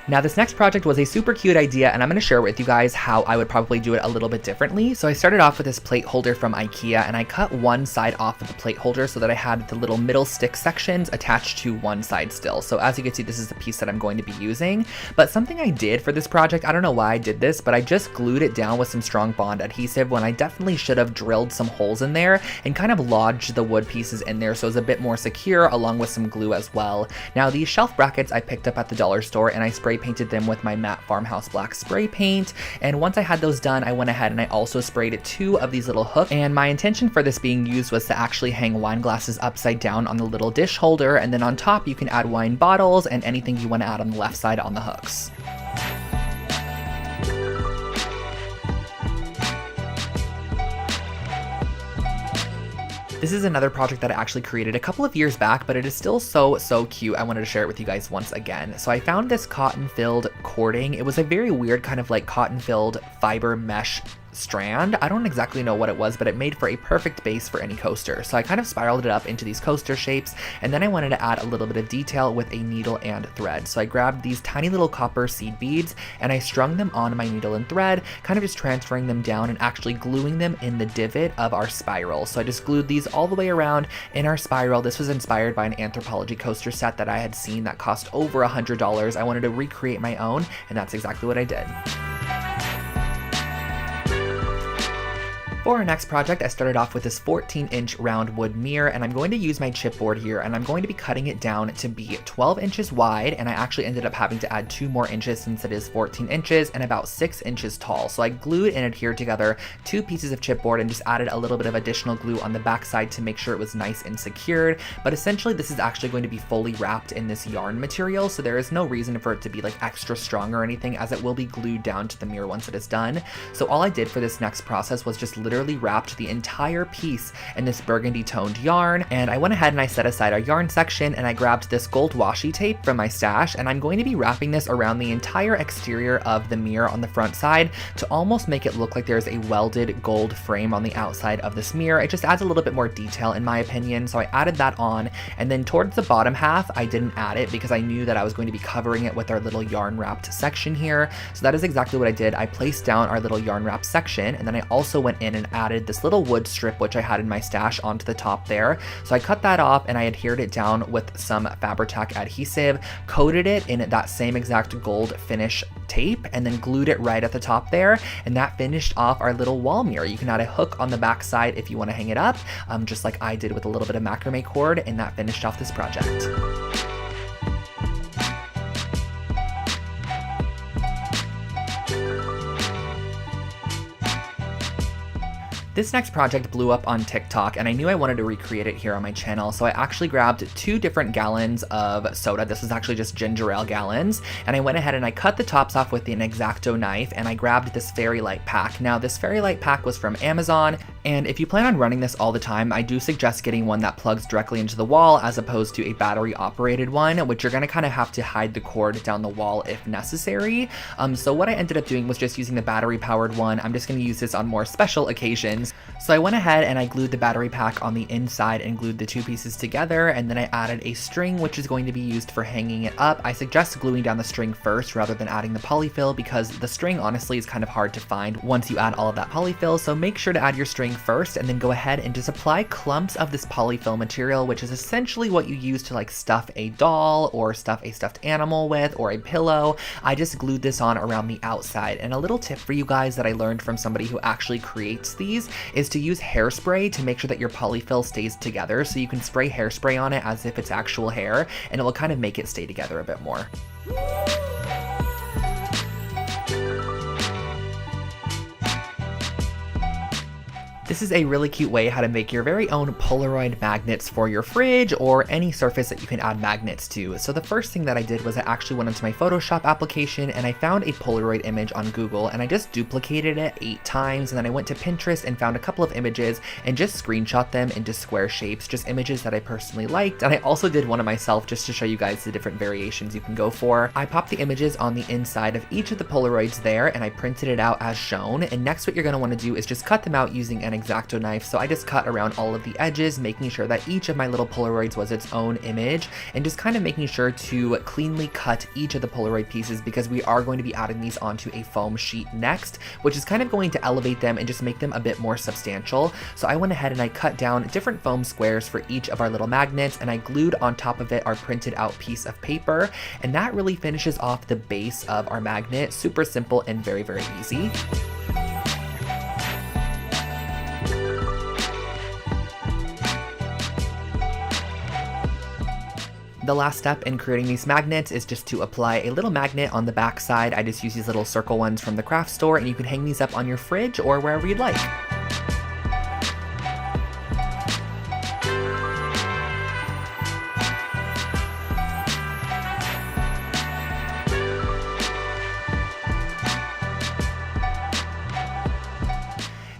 Now this next project was a super cute idea, and I'm going to share with you guys how I would probably do it a little bit differently. So I started off with this plate holder from IKEA, and I cut one side off of the plate holder so that I had the little middle stick sections attached to one side still. So as you can see, this is the piece that I'm going to be using. But something I did for this project, I don't know why I did this, but I just glued it down with some strong bond adhesive when I definitely should have drilled some holes in there and kind of lodged the wood pieces in there so it was a bit more secure, along with some glue as well. Now these shelf brackets I picked up at the dollar store, and I spray painted them with my matte farmhouse black spray paint. And once I had those done, I went ahead and I also sprayed 2 of these little hooks. And my intention for this being used was to actually hang wine glasses upside down on the little dish holder, and then on top you can add wine bottles and anything you want to add on the left side on the hooks. This is another project that I actually created a couple of years back, but it is still so cute. I wanted to share it with you guys once again. So I found this cotton-filled cording. It was a very weird kind of like cotton-filled fiber mesh strand. I don't exactly know what it was, but it made for a perfect base for any coaster. So I kind of spiraled it up into these coaster shapes, and then I wanted to add a little bit of detail with a needle and thread. So I grabbed these tiny little copper seed beads and I strung them on my needle and thread, kind of just transferring them down and actually gluing them in the divot of our spiral. So I just glued these all the way around in our spiral. This was inspired by an Anthropologie coaster set that I had seen that cost over $100. I wanted to recreate my own, and that's exactly what I did. For our next project, I started off with this 14-inch round wood mirror, and I'm going to use my chipboard here, and I'm going to be cutting it down to be 12 inches wide, and I actually ended up having to add 2 more inches since it is 14 inches and about 6 inches tall. So I glued and adhered together 2 pieces of chipboard and just added a little bit of additional glue on the back side to make sure it was nice and secured. But essentially, this is actually going to be fully wrapped in this yarn material, so there is no reason for it to be like extra strong or anything, as it will be glued down to the mirror once it is done. So all I did for this next process was just literally wrapped the entire piece in this burgundy toned yarn, and I went ahead and I set aside our yarn section, and I grabbed this gold washi tape from my stash, and I'm going to be wrapping this around the entire exterior of the mirror on the front side to almost make it look like there's a welded gold frame on the outside of this mirror. It just adds a little bit more detail in my opinion, so I added that on, and then towards the bottom half I didn't add it because I knew that I was going to be covering it with our little yarn wrapped section here. So that is exactly what I did. I placed down our little yarn wrapped section, and then I also went in and then added this little wood strip which I had in my stash onto the top there. So I cut that off and I adhered it down with some Fabri-Tac adhesive, coated it in that same exact gold finish tape, and then glued it right at the top there, and that finished off our little wall mirror. You can add a hook on the back side if you want to hang it up, just like I did with a little bit of macrame cord, and that finished off this project. This next project blew up on TikTok, and I knew I wanted to recreate it here on my channel, so I actually grabbed 2 different gallons of soda. This is actually just ginger ale gallons, and I went ahead and I cut the tops off with an X-Acto knife, and I grabbed this fairy light pack. Now, this fairy light pack was from Amazon, and if you plan on running this all the time, I do suggest getting one that plugs directly into the wall as opposed to a battery-operated one, which you're gonna kind of have to hide the cord down the wall if necessary. So what I ended up doing was just using the battery-powered one. I'm just gonna use this on more special occasions. So I went ahead and I glued the battery pack on the inside and glued the 2 pieces together, and then I added a string which is going to be used for hanging it up. I suggest gluing down the string first rather than adding the polyfill, because the string honestly is kind of hard to find once you add all of that polyfill, so make sure to add your string first and then go ahead and just apply clumps of this polyfill material, which is essentially what you use to like stuff a doll or stuff a stuffed animal with, or a pillow. I just glued this on around the outside. And a little tip for you guys that I learned from somebody who actually creates these is to use hairspray to make sure that your polyfill stays together. So you can spray hairspray on it as if it's actual hair, and it will kind of make it stay together a bit more. This is a really cute way how to make your very own Polaroid magnets for your fridge or any surface that you can add magnets to. So the first thing that I did was I actually went into my Photoshop application and I found a Polaroid image on Google, and I just duplicated it 8 times, and then I went to Pinterest and found a couple of images and just screenshot them into square shapes, just images that I personally liked. And I also did one of myself just to show you guys the different variations you can go for. I popped the images on the inside of each of the Polaroids there, and I printed it out as shown. And next what you're going to want to do is just cut them out using an X-Acto knife. So I just cut around all of the edges, making sure that each of my little Polaroids was its own image, and just kind of making sure to cleanly cut each of the Polaroid pieces, because we are going to be adding these onto a foam sheet next, which is kind of going to elevate them and just make them a bit more substantial. So I went ahead and I cut down different foam squares for each of our little magnets, and I glued on top of it our printed out piece of paper, and that really finishes off the base of our magnet. Super simple and very, very easy. The last step in creating these magnets is just to apply a little magnet on the back side. I just use these little circle ones from the craft store, and you can hang these up on your fridge or wherever you'd like.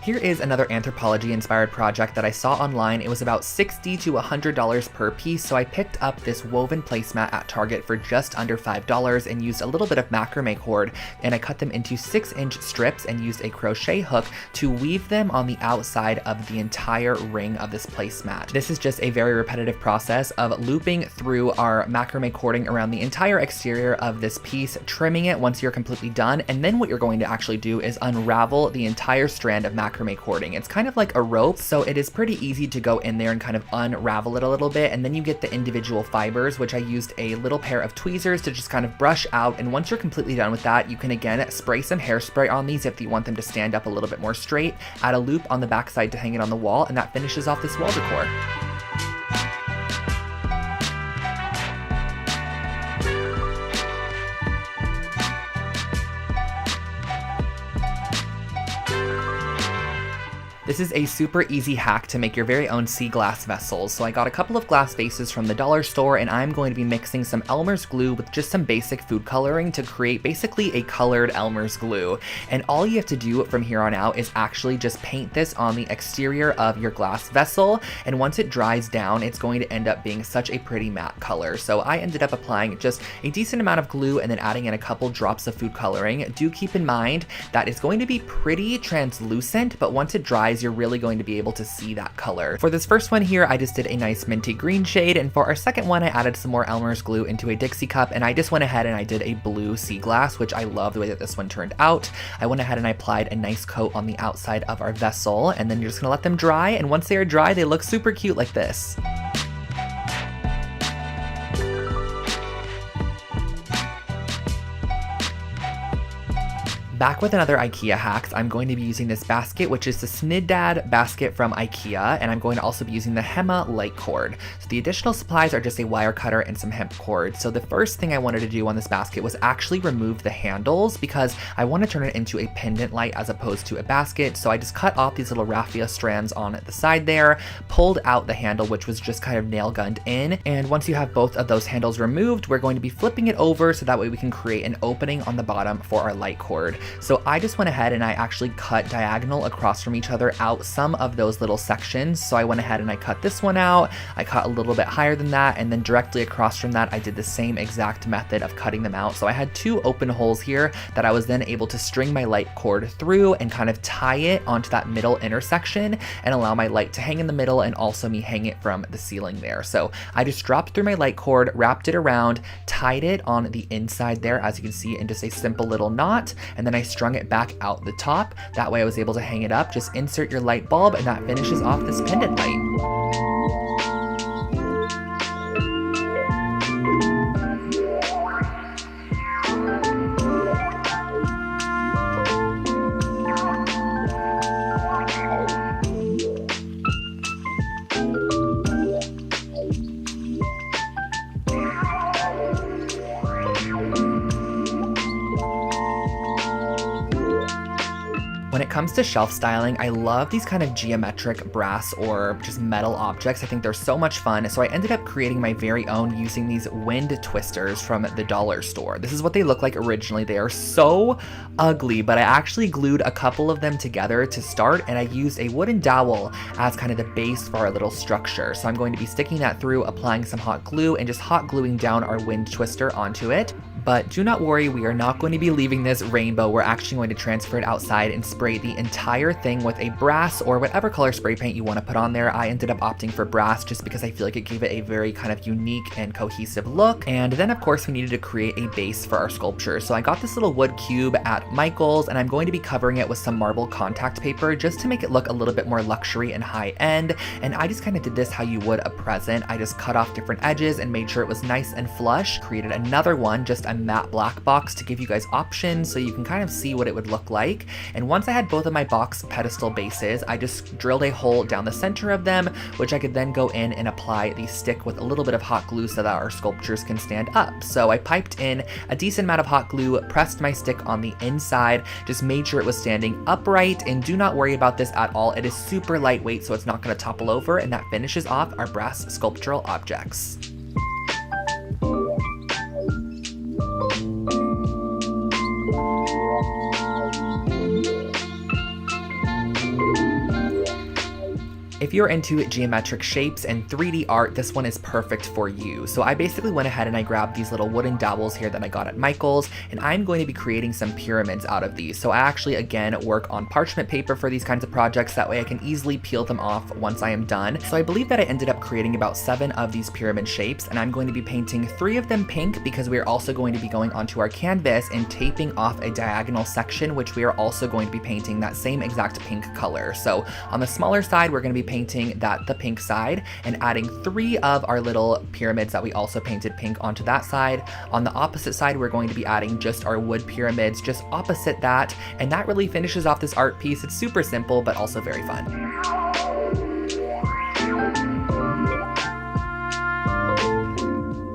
Here is another anthropology-inspired project that I saw online. It was about $60 to $100 per piece, so I picked up this woven placemat at Target for just under $5 and used a little bit of macrame cord, and I cut them into 6-inch strips and used a crochet hook to weave them on the outside of the entire ring of this placemat. This is just a very repetitive process of looping through our macrame cording around the entire exterior of this piece, trimming it once you're completely done, and then what you're going to actually do is unravel the entire strand of macrame cording. It's kind of like a rope, so it is pretty easy to go in there and kind of unravel it a little bit, and then you get the individual fibers, which I used a little pair of tweezers to just kind of brush out. And once you're completely done with that, you can again spray some hairspray on these if you want them to stand up a little bit more straight, add a loop on the back side to hang it on the wall, and that finishes off this wall decor. This is a super easy hack to make your very own sea glass vessels. So I got a couple of glass vases from the dollar store, and I'm going to be mixing some Elmer's glue with just some basic food coloring to create basically a colored Elmer's glue. And all you have to do from here on out is actually just paint this on the exterior of your glass vessel, and once it dries down, it's going to end up being such a pretty matte color. So I ended up applying just a decent amount of glue and then adding in a couple drops of food coloring. Do keep in mind that it's going to be pretty translucent, but once it dries eyes, you're really going to be able to see that color. For this first one here, I just did a nice minty green shade, and for our second one, I added some more Elmer's glue into a Dixie cup, and I just went ahead and I did a blue sea glass, which I love the way that this one turned out. I went ahead and I applied a nice coat on the outside of our vessel, and then you're just gonna let them dry, and once they are dry, they look super cute like this. Back with another IKEA hacks, I'm going to be using this basket, which is the Sniddad basket from IKEA, and I'm going to also be using the Hema light cord. So the additional supplies are just a wire cutter and some hemp cord. So the first thing I wanted to do on this basket was actually remove the handles because I want to turn it into a pendant light as opposed to a basket. So I just cut off these little raffia strands on the side there, pulled out the handle, which was just kind of nail gunned in. And once you have both of those handles removed, we're going to be flipping it over so that way we can create an opening on the bottom for our light cord. So I just went ahead and I actually cut diagonal across from each other out some of those little sections. So I went ahead and I cut this one out, I cut a little bit higher than that, and then directly across from that I did the same exact method of cutting them out. So I had two open holes here that I was then able to string my light cord through and kind of tie it onto that middle intersection and allow my light to hang in the middle and also me hang it from the ceiling there. So I just dropped through my light cord, wrapped it around, tied it on the inside there, as you can see, in just a simple little knot, and then I strung it back out the top. That way I was able to hang it up. Just insert your light bulb and that finishes off this pendant light. When it comes to shelf styling, I love these kind of geometric brass or just metal objects. I think they're so much fun. So I ended up creating my very own using these wind twisters from the dollar store. This is what they look like originally. They are so ugly, but I actually glued a couple of them together to start, and I used a wooden dowel as kind of the base for our little structure. So I'm going to be sticking that through, applying some hot glue, and just hot gluing down our wind twister onto it. But do not worry, we are not going to be leaving this rainbow. We're actually going to transfer it outside and spray the entire thing with a brass or whatever color spray paint you want to put on there. I ended up opting for brass just because I feel like it gave it a very kind of unique and cohesive look. And then of course we needed to create a base for our sculpture. So I got this little wood cube at Michael's, and I'm going to be covering it with some marble contact paper just to make it look a little bit more luxury and high end. And I just kind of did this how you would a present. I just cut off different edges and made sure it was nice and flush. Created another one, just a matte black box, to give you guys options so you can kind of see what it would look like. And once I had both of my box pedestal bases, I just drilled a hole down the center of them, which I could then go in and apply the stick with a little bit of hot glue so that our sculptures can stand up. So I piped in a decent amount of hot glue, pressed my stick on the inside, just made sure it was standing upright, and do not worry about this at all. It is super lightweight, so it's not going to topple over, and that finishes off our brass sculptural objects. If you're into geometric shapes and 3D art, this one is perfect for you. So I basically went ahead and I grabbed these little wooden dowels here that I got at Michael's, and I'm going to be creating some pyramids out of these. So I actually, again, work on parchment paper for these kinds of projects. That way I can easily peel them off once I am done. So I believe that I ended up creating about 7 of these pyramid shapes, and I'm going to be painting 3 of them pink because we are also going to be going onto our canvas and taping off a diagonal section, which we are also going to be painting that same exact pink color. So on the smaller side, we're going to be painting the pink side and adding 3 of our little pyramids that we also painted pink onto that side. On the opposite side, we're going to be adding just our wood pyramids just opposite that, and that really finishes off this art piece. It's super simple, but also very fun.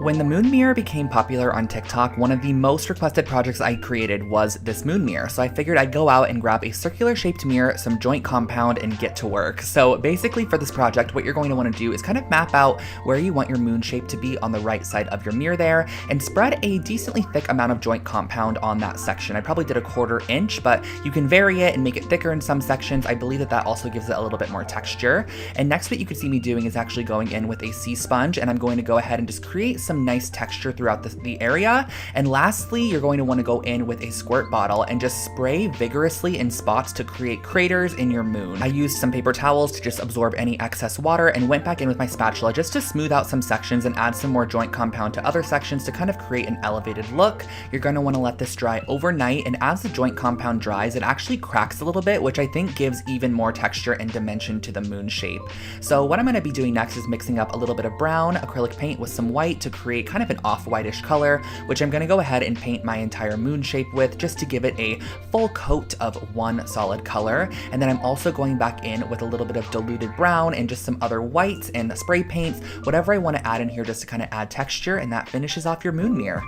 When the moon mirror became popular on TikTok, one of the most requested projects I created was this moon mirror. So I figured I'd go out and grab a circular shaped mirror, some joint compound, and get to work. So basically for this project, what you're going to want to do is kind of map out where you want your moon shape to be on the right side of your mirror there, and spread a decently thick amount of joint compound on that section. I probably did a 1/4 inch, but you can vary it and make it thicker in some sections. I believe that also gives it a little bit more texture. And next, what you could see me doing is actually going in with a sea sponge, and I'm going to go ahead and just create some nice texture throughout the area. And lastly, you're going to want to go in with a squirt bottle and just spray vigorously in spots to create craters in your moon. I used some paper towels to just absorb any excess water and went back in with my spatula just to smooth out some sections and add some more joint compound to other sections to kind of create an elevated look. You're going to want to let this dry overnight, and as the joint compound dries, it actually cracks a little bit, which I think gives even more texture and dimension to the moon shape. So what I'm going to be doing next is mixing up a little bit of brown acrylic paint with some white to create kind of an off-whitish color, which I'm going to go ahead and paint my entire moon shape with just to give it a full coat of one solid color. And then I'm also going back in with a little bit of diluted brown and just some other whites and spray paints, whatever I want to add in here just to kind of add texture, and that finishes off your moon mirror.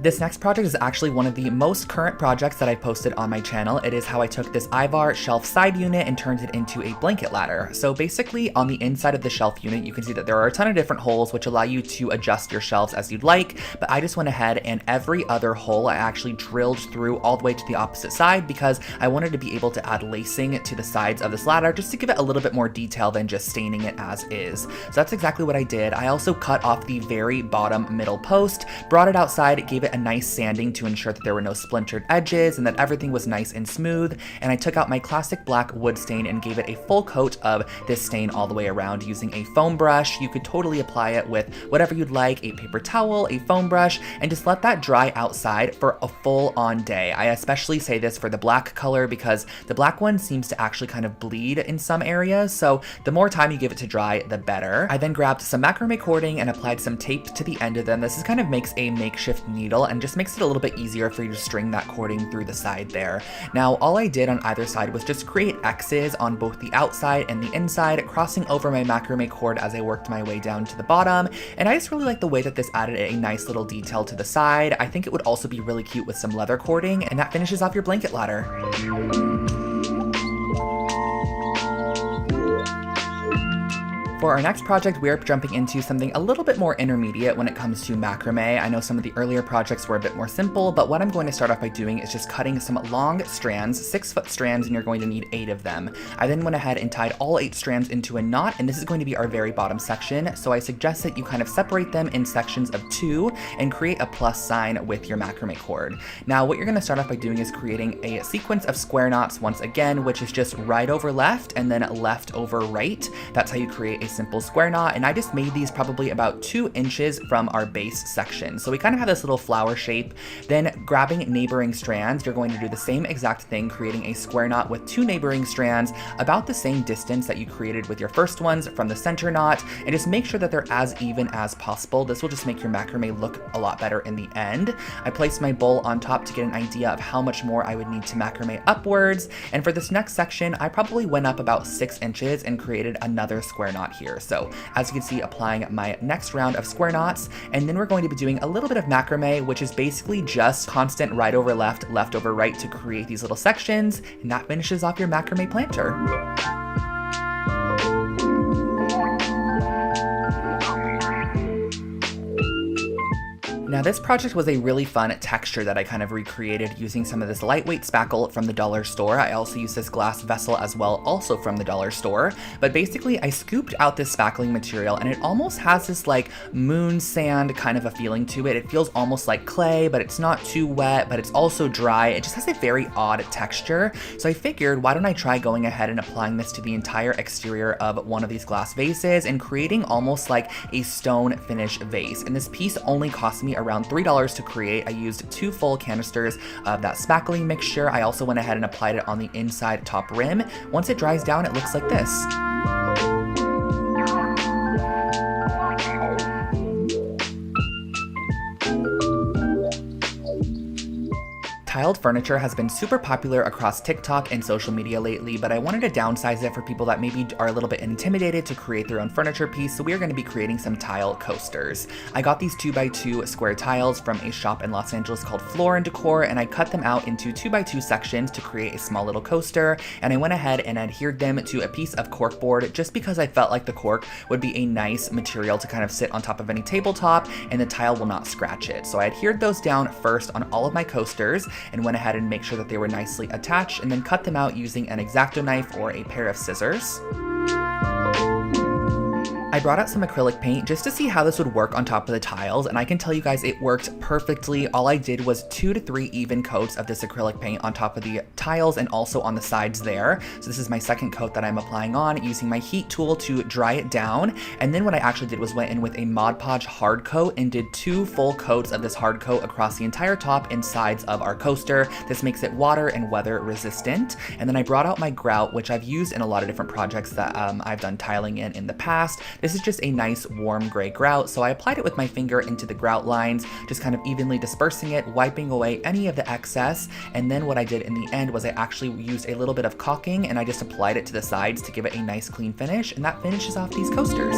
This next project is actually one of the most current projects that I posted on my channel. It is how I took this Ivar shelf side unit and turned it into a blanket ladder. So basically on the inside of the shelf unit, you can see that there are a ton of different holes which allow you to adjust your shelves as you'd like, but I just went ahead and every other hole I actually drilled through all the way to the opposite side because I wanted to be able to add lacing to the sides of this ladder just to give it a little bit more detail than just staining it as is. So that's exactly what I did. I also cut off the very bottom middle post, brought it outside, gave it a nice sanding to ensure that there were no splintered edges and that everything was nice and smooth, and I took out my classic black wood stain and gave it a full coat of this stain all the way around using a foam brush. You could totally apply it with whatever you'd like, a paper towel, a foam brush, and just let that dry outside for a full-on day. I especially say this for the black color because the black one seems to actually kind of bleed in some areas, so the more time you give it to dry, the better. I then grabbed some macrame cording and applied some tape to the end of them. This kind of makes a makeshift needle and just makes it a little bit easier for you to string that cording through the side there. Now, all I did on either side was just create X's on both the outside and the inside, crossing over my macrame cord as I worked my way down to the bottom, and I just really like the way that this added a nice little detail to the side. I think it would also be really cute with some leather cording, and that finishes off your blanket ladder. For our next project, we are jumping into something a little bit more intermediate when it comes to macrame. I know some of the earlier projects were a bit more simple, but what I'm going to start off by doing is just cutting some long strands, 6-foot strands, and you're going to need 8 of them. I then went ahead and tied all 8 strands into a knot, and this is going to be our very bottom section, so I suggest that you kind of separate them in sections of 2 and create a plus sign with your macrame cord. Now, what you're going to start off by doing is creating a sequence of square knots once again, which is just right over left and then left over right. That's how you create a simple square knot, and I just made these probably about 2 inches from our base section. So we kind of have this little flower shape. Then grabbing neighboring strands, you're going to do the same exact thing, creating a square knot with 2 neighboring strands about the same distance that you created with your first ones from the center knot, and just make sure that they're as even as possible. This will just make your macrame look a lot better in the end. I placed my bowl on top to get an idea of how much more I would need to macrame upwards, and for this next section, I probably went up about 6 inches and created another square knot here. So as you can see, applying my next round of square knots, and then we're going to be doing a little bit of macrame, which is basically just constant right over left, left over right to create these little sections, and that finishes off your macrame planter. Now this project was a really fun texture that I kind of recreated using some of this lightweight spackle from the dollar store. I also used this glass vessel as well, also from the dollar store. But basically I scooped out this spackling material and it almost has this like moon sand kind of a feeling to it. It feels almost like clay, but it's not too wet, but it's also dry. It just has a very odd texture. So I figured, why don't I try going ahead and applying this to the entire exterior of one of these glass vases and creating almost like a stone finish vase. And this piece only cost me around $3 to create. I used 2 full canisters of that spackling mixture. I also went ahead and applied it on the inside top rim. Once it dries down, it looks like this. Tiled furniture has been super popular across TikTok and social media lately, but I wanted to downsize it for people that maybe are a little bit intimidated to create their own furniture piece, so we are going to be creating some tile coasters. I got these 2x2 square tiles from a shop in Los Angeles called Floor & Decor, and I cut them out into 2x2 sections to create a small little coaster, and I went ahead and adhered them to a piece of cork board just because I felt like the cork would be a nice material to kind of sit on top of any tabletop, and the tile will not scratch it. So I adhered those down first on all of my coasters, and went ahead and make sure that they were nicely attached, and then cut them out using an X-Acto knife or a pair of scissors. I brought out some acrylic paint just to see how this would work on top of the tiles, and I can tell you guys it worked perfectly. All I did was 2 to 3 even coats of this acrylic paint on top of the tiles and also on the sides there. So this is my second coat that I'm applying on, using my heat tool to dry it down. And then what I actually did was went in with a Mod Podge hard coat and did 2 full coats of this hard coat across the entire top and sides of our coaster. This makes it water and weather resistant. And then I brought out my grout, which I've used in a lot of different projects that I've done tiling in the past. This is just a nice warm gray grout, so I applied it with my finger into the grout lines, just kind of evenly dispersing it, wiping away any of the excess. And then what I did in the end was I actually used a little bit of caulking and I just applied it to the sides to give it a nice clean finish, and that finishes off these coasters.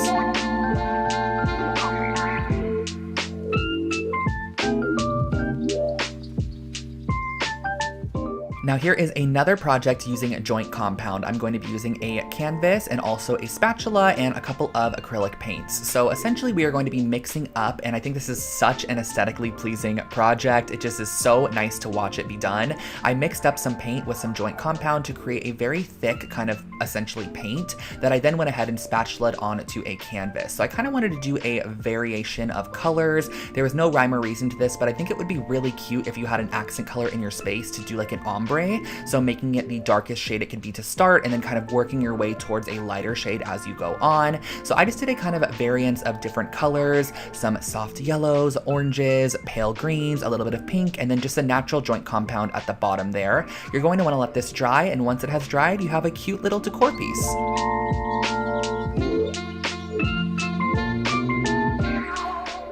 Now here is another project using a joint compound. I'm going to be using a canvas and also a spatula and a couple of acrylic paints. So essentially we are going to be mixing up, and I think this is such an aesthetically pleasing project. It just is so nice to watch it be done. I mixed up some paint with some joint compound to create a very thick kind of essentially paint that I then went ahead and spatulaed onto a canvas. So I kind of wanted to do a variation of colors. There was no rhyme or reason to this, but I think it would be really cute if you had an accent color in your space to do like an ombre. So making it the darkest shade it can be to start, and then kind of working your way towards a lighter shade as you go on. So I just did a kind of variance of different colors, some soft yellows, oranges, pale greens, a little bit of pink, and then just a natural joint compound at the bottom there. You're going to want to let this dry, and once it has dried, you have a cute little decor piece.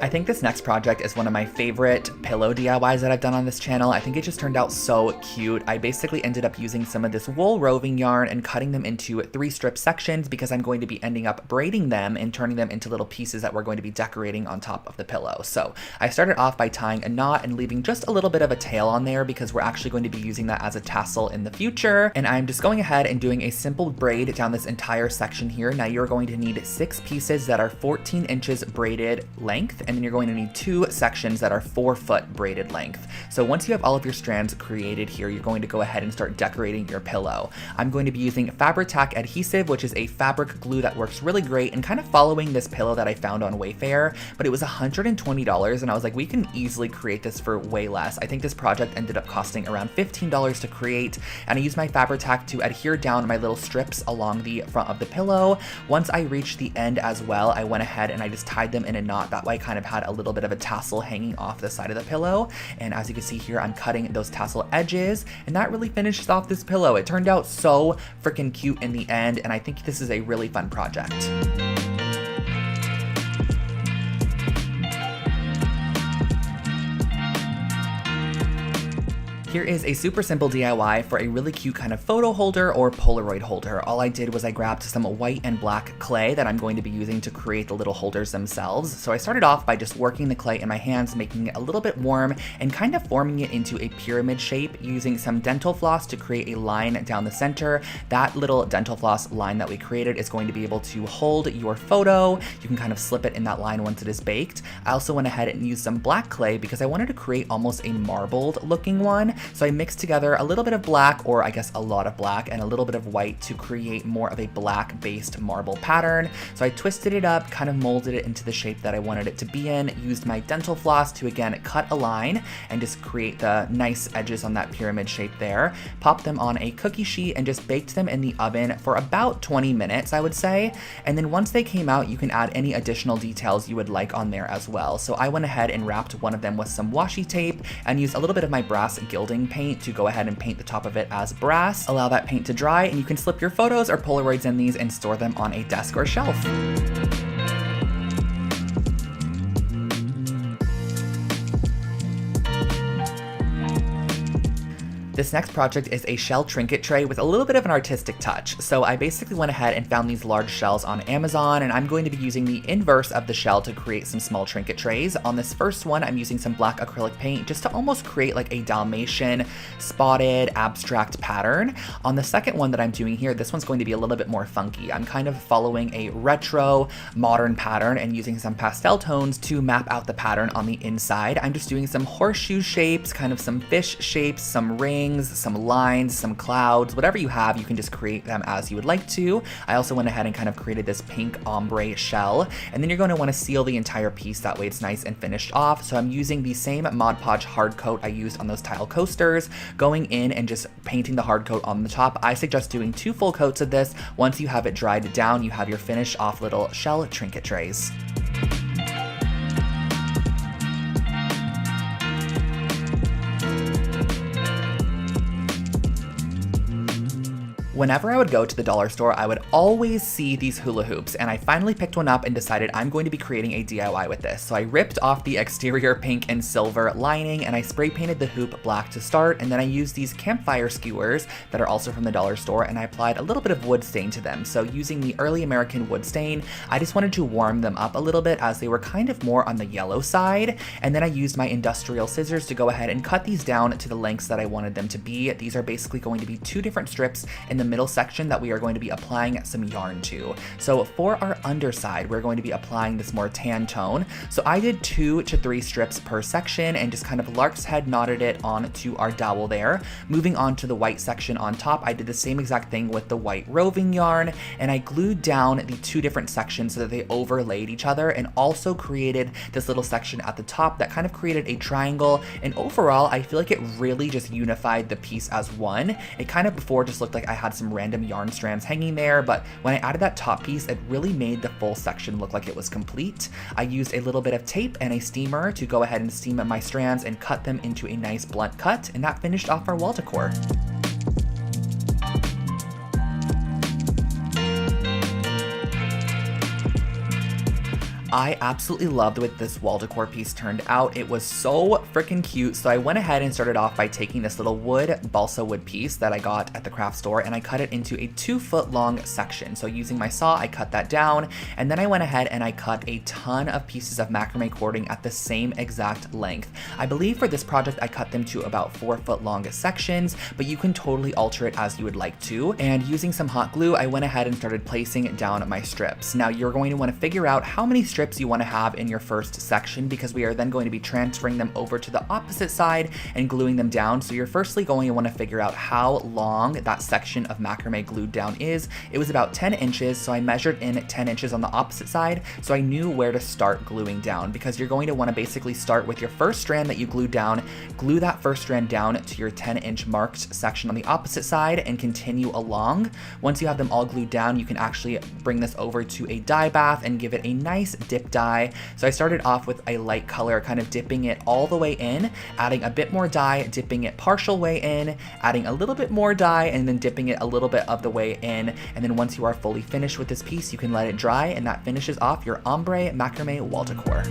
I think this next project is one of my favorite pillow DIYs that I've done on this channel. I think it just turned out so cute. I basically ended up using some of this wool roving yarn and cutting them into 3 strip sections because I'm going to be ending up braiding them and turning them into little pieces that we're going to be decorating on top of the pillow. So I started off by tying a knot and leaving just a little bit of a tail on there because we're actually going to be using that as a tassel in the future. And I'm just going ahead and doing a simple braid down this entire section here. Now you're going to need 6 pieces that are 14 inches braided length, and then you're going to need 2 sections that are 4-foot braided length. So once you have all of your strands created here, you're going to go ahead and start decorating your pillow. I'm going to be using Fabri-Tac adhesive, which is a fabric glue that works really great, and kind of following this pillow that I found on Wayfair, but it was $120, and I was like, we can easily create this for way less. I think this project ended up costing around $15 to create, and I used my Fabri-Tac to adhere down my little strips along the front of the pillow. Once I reached the end as well, I went ahead and I just tied them in a knot. That way I kind of had a little bit of a tassel hanging off the side of the pillow. And as you can see here, I'm cutting those tassel edges, and that really finishes off this pillow. It turned out so freaking cute in the end, and I think this is a really fun project. Here is a super simple DIY for a really cute kind of photo holder or Polaroid holder. All I did was I grabbed some white and black clay that I'm going to be using to create the little holders themselves. So I started off by just working the clay in my hands, making it a little bit warm and kind of forming it into a pyramid shape using some dental floss to create a line down the center. That little dental floss line that we created is going to be able to hold your photo. You can kind of slip it in that line once it is baked. I also went ahead and used some black clay because I wanted to create almost a marbled looking one. So I mixed together a little bit of black, or I guess a lot of black, and a little bit of white to create more of a black based marble pattern. So I twisted it up, kind of molded it into the shape that I wanted it to be in, used my dental floss to again cut a line and just create the nice edges on that pyramid shape there. Popped them on a cookie sheet and just baked them in the oven for about 20 minutes, I would say. And then once they came out, you can add any additional details you would like on there as well. So I went ahead and wrapped one of them with some washi tape and used a little bit of my brass gilding paint to go ahead and paint the top of it as brass. Allow that paint to dry, and you can slip your photos or Polaroids in these and store them on a desk or shelf. This next project is a shell trinket tray with a little bit of an artistic touch. So I basically went ahead and found these large shells on Amazon, and I'm going to be using the inverse of the shell to create some small trinket trays. On this first one, I'm using some black acrylic paint just to almost create like a Dalmatian spotted abstract pattern. On the second one that I'm doing here, this one's going to be a little bit more funky. I'm kind of following a retro modern pattern and using some pastel tones to map out the pattern on the inside. I'm just doing some horseshoe shapes, kind of some fish shapes, some rings, some lines, some clouds, whatever you have, you can just create them as you would like to. I also went ahead and kind of created this pink ombre shell, and then you're going to want to seal the entire piece, that way it's nice and finished off. So I'm using the same Mod Podge hard coat I used on those tile coasters, going in and just painting the hard coat on the top. I suggest doing 2 full coats of this. Once you have it dried down, you have your finished off little shell trinket trays. Whenever I would go to the dollar store, I would always see these hula hoops, and I finally picked one up and decided I'm going to be creating a DIY with this. So I ripped off the exterior pink and silver lining, and I spray painted the hoop black to start, and then I used these campfire skewers that are also from the dollar store, and I applied a little bit of wood stain to them. So using the early American wood stain, I just wanted to warm them up a little bit as they were kind of more on the yellow side, and then I used my industrial scissors to go ahead and cut these down to the lengths that I wanted them to be. These are basically going to be 2 different strips in the middle section that we are going to be applying some yarn to. So for our underside, we're going to be applying this more tan tone. So I did 2 to 3 strips per section and just kind of lark's head knotted it onto our dowel there. Moving on to the white section on top, I did the same exact thing with the white roving yarn, and I glued down the 2 different sections so that they overlaid each other, and also created this little section at the top that kind of created a triangle. And overall, I feel like it really just unified the piece as one. It kind of before just looked like I had some random yarn strands hanging there, but when I added that top piece, it really made the full section look like it was complete. I used a little bit of tape and a steamer to go ahead and steam my strands and cut them into a nice blunt cut, and that finished off our wall decor. I absolutely loved the way this wall decor piece turned out. It was so freaking cute. So I went ahead and started off by taking this little wood balsa wood piece that I got at the craft store, and I cut it into a 2-foot long section. So using my saw, I cut that down, and then I went ahead and I cut a ton of pieces of macrame cording at the same exact length. I believe for this project, I cut them to about 4-foot long sections, but you can totally alter it as you would like to. And using some hot glue, I went ahead and started placing down my strips. Now you're going to want to figure out how many strips you want to have in your first section, because we are then going to be transferring them over to the opposite side and gluing them down. So you're firstly going to want to figure out how long that section of macrame glued down is. It was about 10 inches, so I measured in 10 inches on the opposite side, so I knew where to start gluing down, because you're going to want to basically start with your first strand that you glued down, glue that first strand down to your 10-inch marked section on the opposite side, and continue along. Once you have them all glued down, you can actually bring this over to a dye bath and give it a nice dip dye. So I started off with a light color, kind of dipping it all the way in, adding a bit more dye, dipping it partial way in, adding a little bit more dye, and then dipping it a little bit of the way in. And then once you are fully finished with this piece, you can let it dry, and that finishes off your ombre macrame wall decor.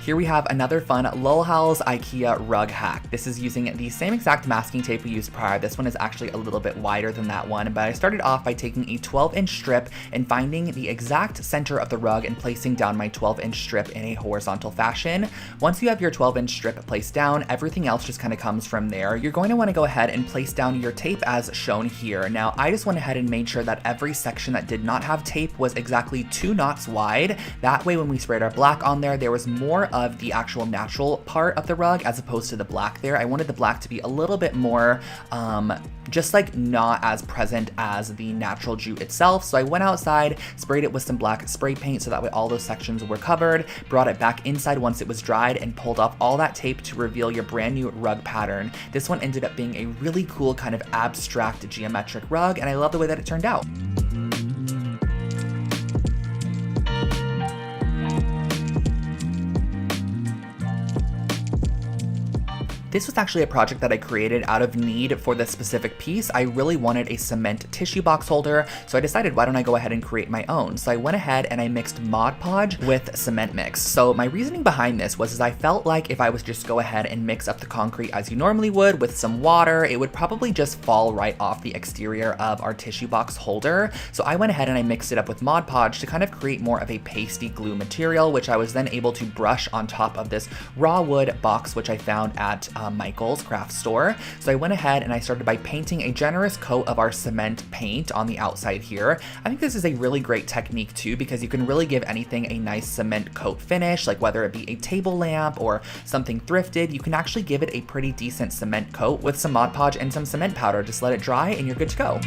Here we have another fun Lol Howls IKEA rug hack. This is using the same exact masking tape we used prior. This one is actually a little bit wider than that one, but I started off by taking a 12-inch strip and finding the exact center of the rug and placing down my 12-inch strip in a horizontal fashion. Once you have your 12-inch strip placed down, everything else just kind of comes from there. You're going to want to go ahead and place down your tape as shown here. Now, I just went ahead and made sure that every section that did not have tape was exactly 2 knots wide. That way, when we sprayed our black on there was more of the actual natural part of the rug as opposed to the black there. I wanted the black to be a little bit more just like not as present as the natural jute itself. So I went outside, sprayed it with some black spray paint so that way all those sections were covered, brought it back inside once it was dried, and pulled off all that tape to reveal your brand new rug pattern. This one ended up being a really cool kind of abstract geometric rug, and I love the way that it turned out. This was actually a project that I created out of need for this specific piece. I really wanted a cement tissue box holder, so I decided why don't I go ahead and create my own. So I went ahead and I mixed Mod Podge with cement mix. So my reasoning behind this was I felt like if I was just go ahead and mix up the concrete as you normally would with some water, it would probably just fall right off the exterior of our tissue box holder. So I went ahead and I mixed it up with Mod Podge to kind of create more of a pasty glue material, which I was then able to brush on top of this raw wood box, which I found at Michael's craft store. So I went ahead and I started by painting a generous coat of our cement paint on the outside here. I think this is a really great technique too, because you can really give anything a nice cement coat finish, like whether it be a table lamp or something thrifted, you can actually give it a pretty decent cement coat with some Mod Podge and some cement powder. Just let it dry and you're good to go.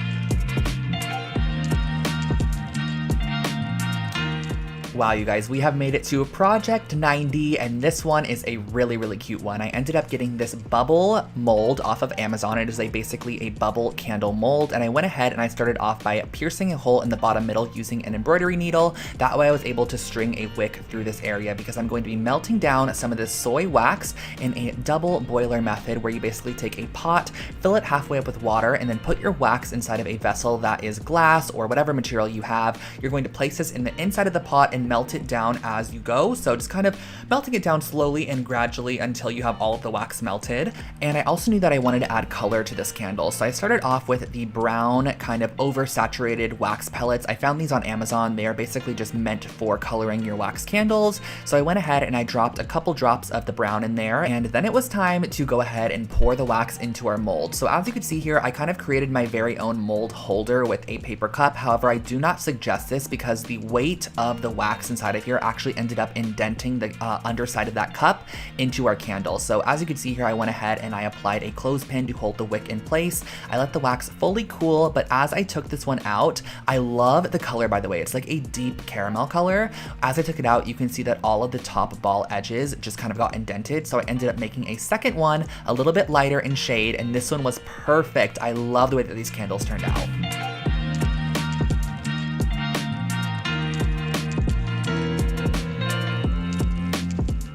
Wow, you guys, we have made it to project 90, and this one is a really, really cute one. I ended up getting this bubble mold off of Amazon. It is basically a bubble candle mold, and I went ahead and I started off by piercing a hole in the bottom middle using an embroidery needle. That way I was able to string a wick through this area because I'm going to be melting down some of this soy wax in a double boiler method where you basically take a pot, fill it halfway up with water, and then put your wax inside of a vessel that is glass or whatever material you have. You're going to place this in the inside of the pot and melt it down as you go. So just kind of melting it down slowly and gradually until you have all of the wax melted. And I also knew that I wanted to add color to this candle. So I started off with the brown kind of oversaturated wax pellets. I found these on Amazon. They are basically just meant for coloring your wax candles. So I went ahead and I dropped a couple drops of the brown in there. And then it was time to go ahead and pour the wax into our mold. So as you can see here, I kind of created my very own mold holder with a paper cup. However, I do not suggest this because the weight of the wax inside of here actually ended up indenting the underside of that cup into our candle. So as you can see here, I went ahead and I applied a clothespin to hold the wick in place. I let the wax fully cool, but as I took this one out, I love the color, by the way. It's like a deep caramel color. As I took it out, you can see that all of the top ball edges just kind of got indented. So I ended up making a second one a little bit lighter in shade, and this one was perfect. I love the way that these candles turned out.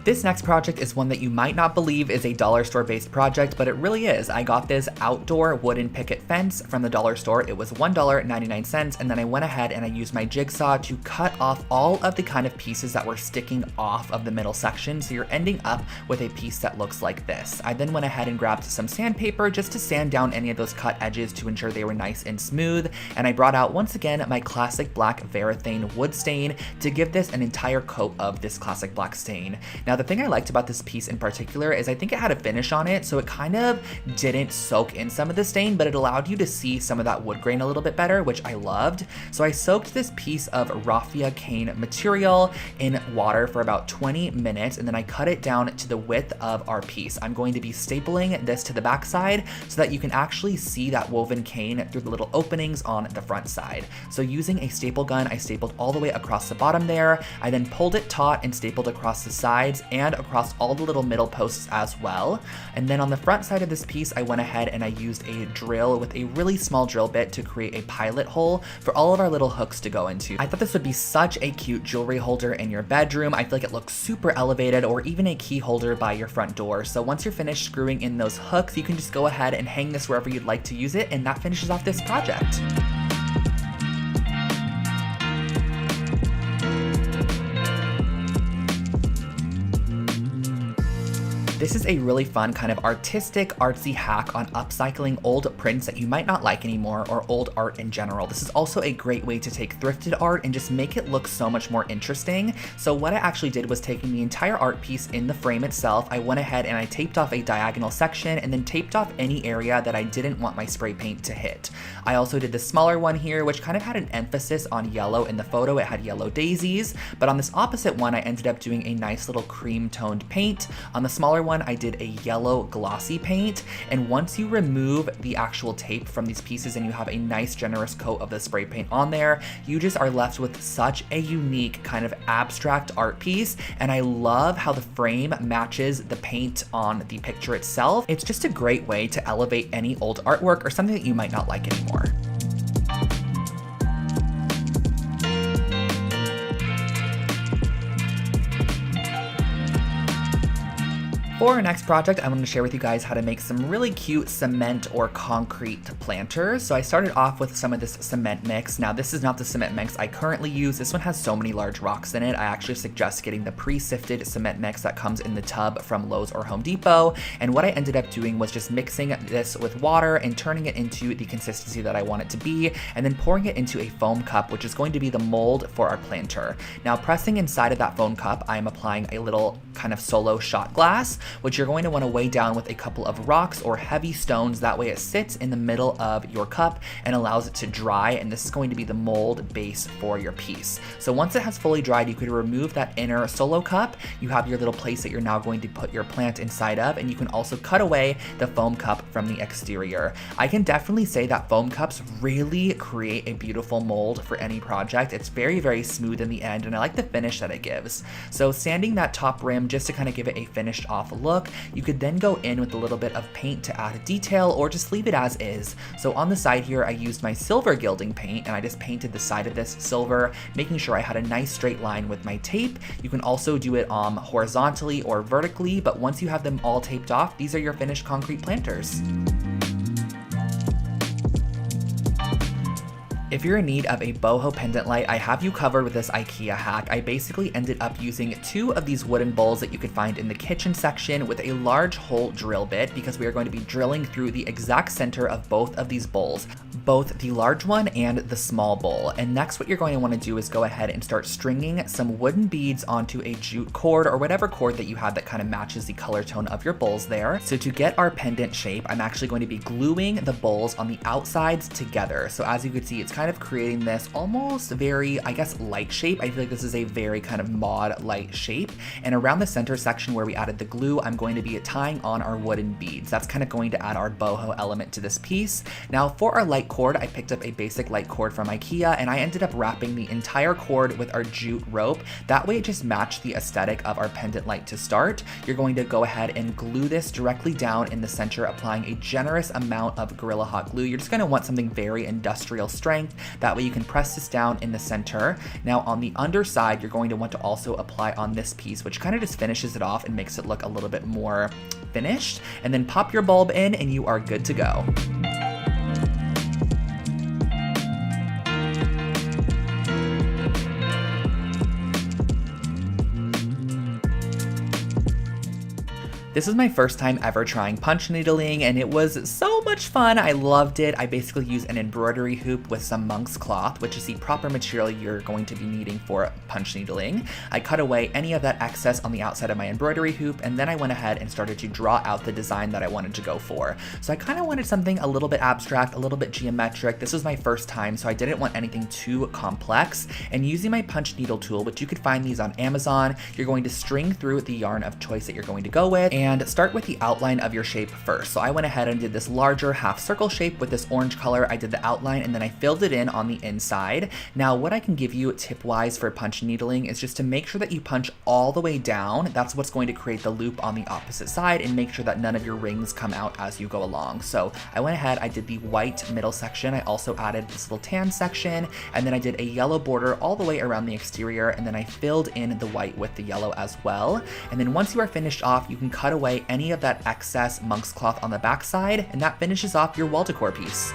This next project is one that you might not believe is a dollar store based project, but it really is. I got this outdoor wooden picket fence from the dollar store. It was $1.99, and then I went ahead and I used my jigsaw to cut off all of the kind of pieces that were sticking off of the middle section, so you're ending up with a piece that looks like this. I then went ahead and grabbed some sandpaper just to sand down any of those cut edges to ensure they were nice and smooth, and I brought out once again my classic black Varathane wood stain to give this an entire coat of this classic black stain. Now, the thing I liked about this piece in particular is I think it had a finish on it, so it kind of didn't soak in some of the stain, but it allowed you to see some of that wood grain a little bit better, which I loved. So I soaked this piece of raffia cane material in water for about 20 minutes, and then I cut it down to the width of our piece. I'm going to be stapling this to the back side so that you can actually see that woven cane through the little openings on the front side. So using a staple gun, I stapled all the way across the bottom there. I then pulled it taut and stapled across the sides and across all the little middle posts as well. And then on the front side of this piece, I went ahead and I used a drill with a really small drill bit to create a pilot hole for all of our little hooks to go into. I thought this would be such a cute jewelry holder in your bedroom. I feel like it looks super elevated, or even a key holder by your front door. So once you're finished screwing in those hooks, you can just go ahead and hang this wherever you'd like to use it, and that finishes off this project. This is a really fun kind of artistic, artsy hack on upcycling old prints that you might not like anymore, or old art in general. This is also a great way to take thrifted art and just make it look so much more interesting. So what I actually did was taking the entire art piece in the frame itself, I went ahead and I taped off a diagonal section and then taped off any area that I didn't want my spray paint to hit. I also did the smaller one here, which kind of had an emphasis on yellow in the photo. It had yellow daisies, but on this opposite one, I ended up doing a nice little cream toned paint. On the smaller one, I did a yellow glossy paint, and once you remove the actual tape from these pieces and you have a nice generous coat of the spray paint on there, you just are left with such a unique kind of abstract art piece. And I love how the frame matches the paint on the picture itself. It's just a great way to elevate any old artwork or something that you might not like anymore. For our next project, I wanted to share with you guys how to make some really cute cement or concrete planters. So I started off with some of this cement mix. Now this is not the cement mix I currently use. This one has so many large rocks in it. I actually suggest getting the pre-sifted cement mix that comes in the tub from Lowe's or Home Depot. And what I ended up doing was just mixing this with water and turning it into the consistency that I want it to be, and then pouring it into a foam cup, which is going to be the mold for our planter. Now pressing inside of that foam cup, I am applying a little kind of solo shot glass, which you're going to want to weigh down with a couple of rocks or heavy stones. That way it sits in the middle of your cup and allows it to dry, and this is going to be the mold base for your piece. So once it has fully dried, you could remove that inner solo cup. You have your little place that you're now going to put your plant inside of, and you can also cut away the foam cup from the exterior. I can definitely say that foam cups really create a beautiful mold for any project. It's very, very smooth in the end, and I like the finish that it gives. So sanding that top rim just to kind of give it a finished off look. You could then go in with a little bit of paint to add a detail, or just leave it as is. So on the side here, I used my silver gilding paint, and I just painted the side of this silver, making sure I had a nice straight line with my tape. You can also do it horizontally or vertically, but once you have them all taped off, these are your finished concrete planters. If you're in need of a boho pendant light, I have you covered with this IKEA hack. I basically ended up using 2 of these wooden bowls that you could find in the kitchen section with a large hole drill bit, because we are going to be drilling through the exact center of both of these bowls, both the large one and the small bowl. And next, what you're going to want to do is go ahead and start stringing some wooden beads onto a jute cord, or whatever cord that you have that kind of matches the color tone of your bowls there. So to get our pendant shape, I'm actually going to be gluing the bowls on the outsides together. So as you can see, it's kind of creating this almost very, I guess, light shape. I feel like this is a very kind of mod light shape. And around the center section where we added the glue, I'm going to be tying on our wooden beads. That's kind of going to add our boho element to this piece. Now for our light cord, I picked up a basic light cord from IKEA, and I ended up wrapping the entire cord with our jute rope. That way it just matched the aesthetic of our pendant light to start. You're going to go ahead and glue this directly down in the center, applying a generous amount of Gorilla Hot glue. You're just going to want something very industrial strength. That way you can press this down in the center. Now on the underside, you're going to want to also apply on this piece, which kind of just finishes it off and makes it look a little bit more finished. And then pop your bulb in and you are good to go. This was my first time ever trying punch needling, and it was so much fun. I loved it. I basically used an embroidery hoop with some monk's cloth, which is the proper material you're going to be needing for punch needling. I cut away any of that excess on the outside of my embroidery hoop, and then I went ahead and started to draw out the design that I wanted to go for. So I kind of wanted something a little bit abstract, a little bit geometric. This was my first time, so I didn't want anything too complex. And using my punch needle tool, which you could find these on Amazon, you're going to string through the yarn of choice that you're going to go with, and start with the outline of your shape first. So I went ahead and did this larger half circle shape with this orange color. I did the outline and then I filled it in on the inside. Now what I can give you tip wise for punch needling is just to make sure that you punch all the way down. That's what's going to create the loop on the opposite side, and make sure that none of your rings come out as you go along. So I went ahead, I did the white middle section. I also added this little tan section, and then I did a yellow border all the way around the exterior, and then I filled in the white with the yellow as well. And then once you are finished off, you can cut away any of that excess monk's cloth on the back side, and that finishes off your wall decor piece.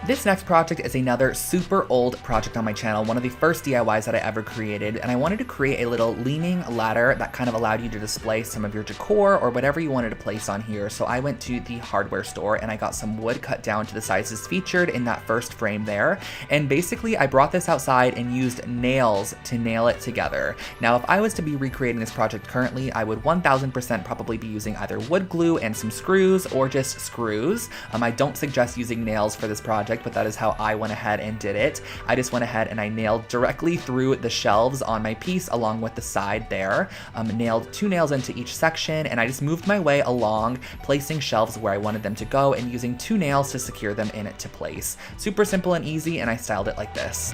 This next project is another super old project on my channel, one of the first DIYs that I ever created, and I wanted to create a little leaning ladder that kind of allowed you to display some of your decor or whatever you wanted to place on here. So I went to the hardware store and I got some wood cut down to the sizes featured in that first frame there, and basically I brought this outside and used nails to nail it together. Now if I was to be recreating this project currently, I would 1000% probably be using either wood glue and some screws, or just screws. I don't suggest using nails for this project, but that is how I went ahead and did it. I just went ahead and I nailed directly through the shelves on my piece along with the side there. Nailed 2 nails into each section, and I just moved my way along, placing shelves where I wanted them to go and using 2 nails to secure them into place. Super simple and easy, and I styled it like this.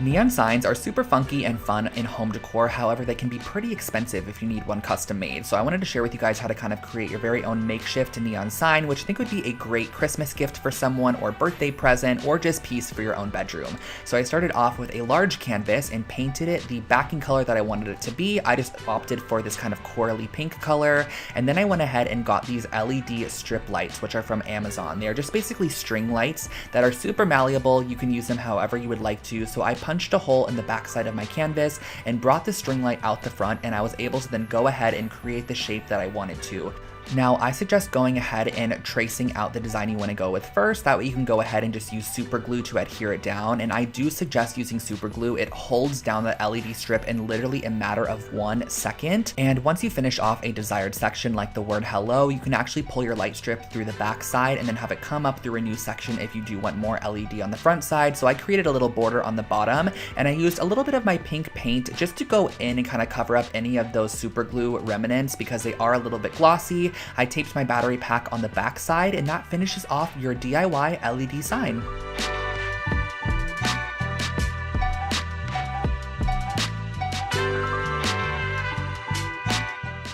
Neon signs are super funky and fun in home decor, however they can be pretty expensive if you need one custom made. So I wanted to share with you guys how to kind of create your very own makeshift neon sign, which I think would be a great Christmas gift for someone or birthday present or just piece for your own bedroom. So I started off with a large canvas and painted it the backing color that I wanted it to be. I just opted for this kind of corally pink color, and then I went ahead and got these LED strip lights, which are from Amazon. They are just basically string lights that are super malleable. You can use them however you would like to. So I punched a hole in the back side of my canvas and brought the string light out the front, and I was able to then go ahead and create the shape that I wanted to. Now, I suggest going ahead and tracing out the design you want to go with first. That way you can go ahead and just use super glue to adhere it down. And I do suggest using super glue. It holds down the LED strip in literally a matter of 1 second. And once you finish off a desired section like the word hello, you can actually pull your light strip through the back side and then have it come up through a new section if you do want more LED on the front side. So I created a little border on the bottom, and I used a little bit of my pink paint just to go in and kind of cover up any of those super glue remnants because they are a little bit glossy. I taped my battery pack on the back side, and that finishes off your DIY LED sign.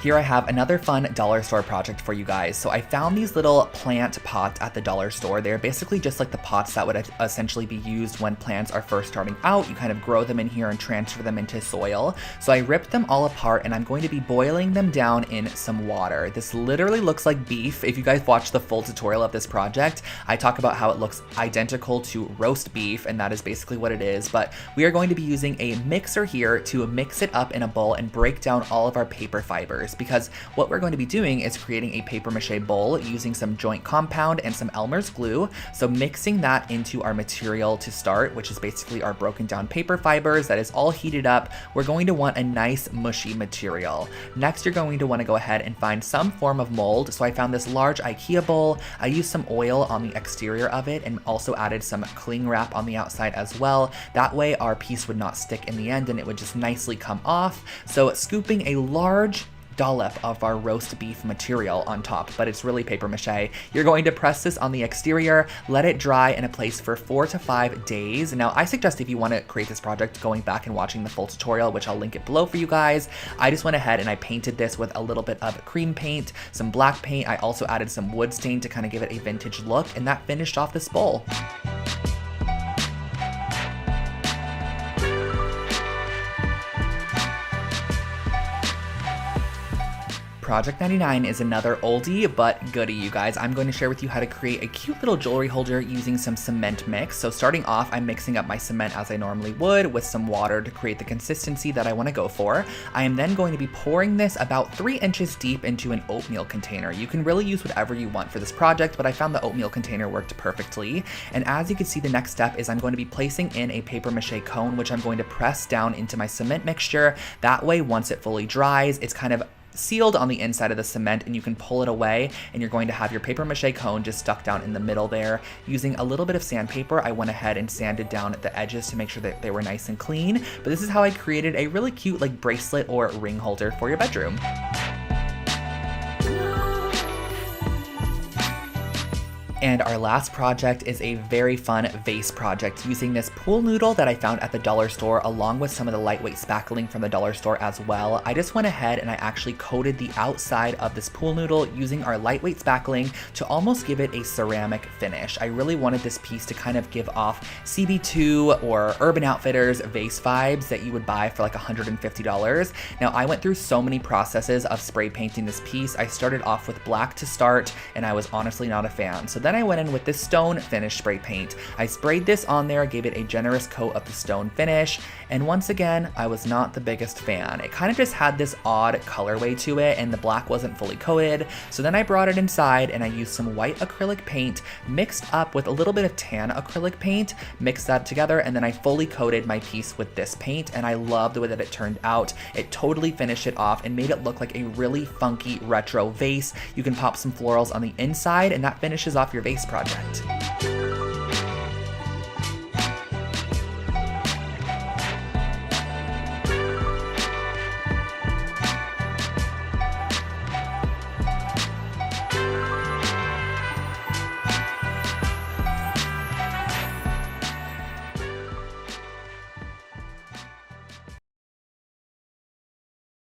Here I have another fun dollar store project for you guys. So I found these little plant pots at the dollar store. They're basically just like the pots that would essentially be used when plants are first starting out. You kind of grow them in here and transfer them into soil. So I ripped them all apart, and I'm going to be boiling them down in some water. This literally looks like beef. If you guys watch the full tutorial of this project, I talk about how it looks identical to roast beef, and that is basically what it is. But we are going to be using a mixer here to mix it up in a bowl and break down all of our paper fibers, because what we're going to be doing is creating a paper mache bowl using some joint compound and some Elmer's glue. So mixing that into our material to start, which is basically our broken down paper fibers that is all heated up, we're going to want a nice mushy material. Next, you're going to want to go ahead and find some form of mold. So I found this large IKEA bowl. I used some oil on the exterior of it and also added some cling wrap on the outside as well. That way our piece would not stick in the end and it would just nicely come off. So scooping a large dollop of our roast beef material on top, but it's really paper mache. You're going to press this on the exterior, let it dry in a place for 4 to 5 days. Now, I suggest if you want to create this project, going back and watching the full tutorial, which I'll link it below for you guys. I just went ahead and I painted this with a little bit of cream paint, some black paint. I also added some wood stain to kind of give it a vintage look, and that finished off this bowl. Project 99 is another oldie but goodie, you guys. I'm going to share with you how to create a cute little jewelry holder using some cement mix. So starting off, I'm mixing up my cement as I normally would with some water to create the consistency that I want to go for. I am then going to be pouring this about 3 inches deep into an oatmeal container. You can really use whatever you want for this project, but I found the oatmeal container worked perfectly. And as you can see, the next step is I'm going to be placing in a paper mache cone, which I'm going to press down into my cement mixture. That way, once it fully dries, it's kind of sealed on the inside of the cement and you can pull it away, and you're going to have your paper mache cone just stuck down in the middle there. Using a little bit of sandpaper, I went ahead and sanded down the edges to make sure that they were nice and clean. But this is how I created a really cute like bracelet or ring holder for your bedroom. And our last project is a very fun vase project using this pool noodle that I found at the dollar store, along with some of the lightweight spackling from the dollar store as well. I just went ahead and I actually coated the outside of this pool noodle using our lightweight spackling to almost give it a ceramic finish. I really wanted this piece to kind of give off CB2 or Urban Outfitters vase vibes that you would buy for like $150. Now, I went through so many processes of spray painting this piece. I started off with black to start, and I was honestly not a fan. So then I went in with this stone finish spray paint. I sprayed this on there, gave it a generous coat of the stone finish, and once again, I was not the biggest fan. It kind of just had this odd colorway to it, and the black wasn't fully coated. So then I brought it inside and I used some white acrylic paint mixed up with a little bit of tan acrylic paint, mixed that together, and then I fully coated my piece with this paint, and I love the way that it turned out. It totally finished it off and made it look like a really funky retro vase. You can pop some florals on the inside, and that finishes off your vase project.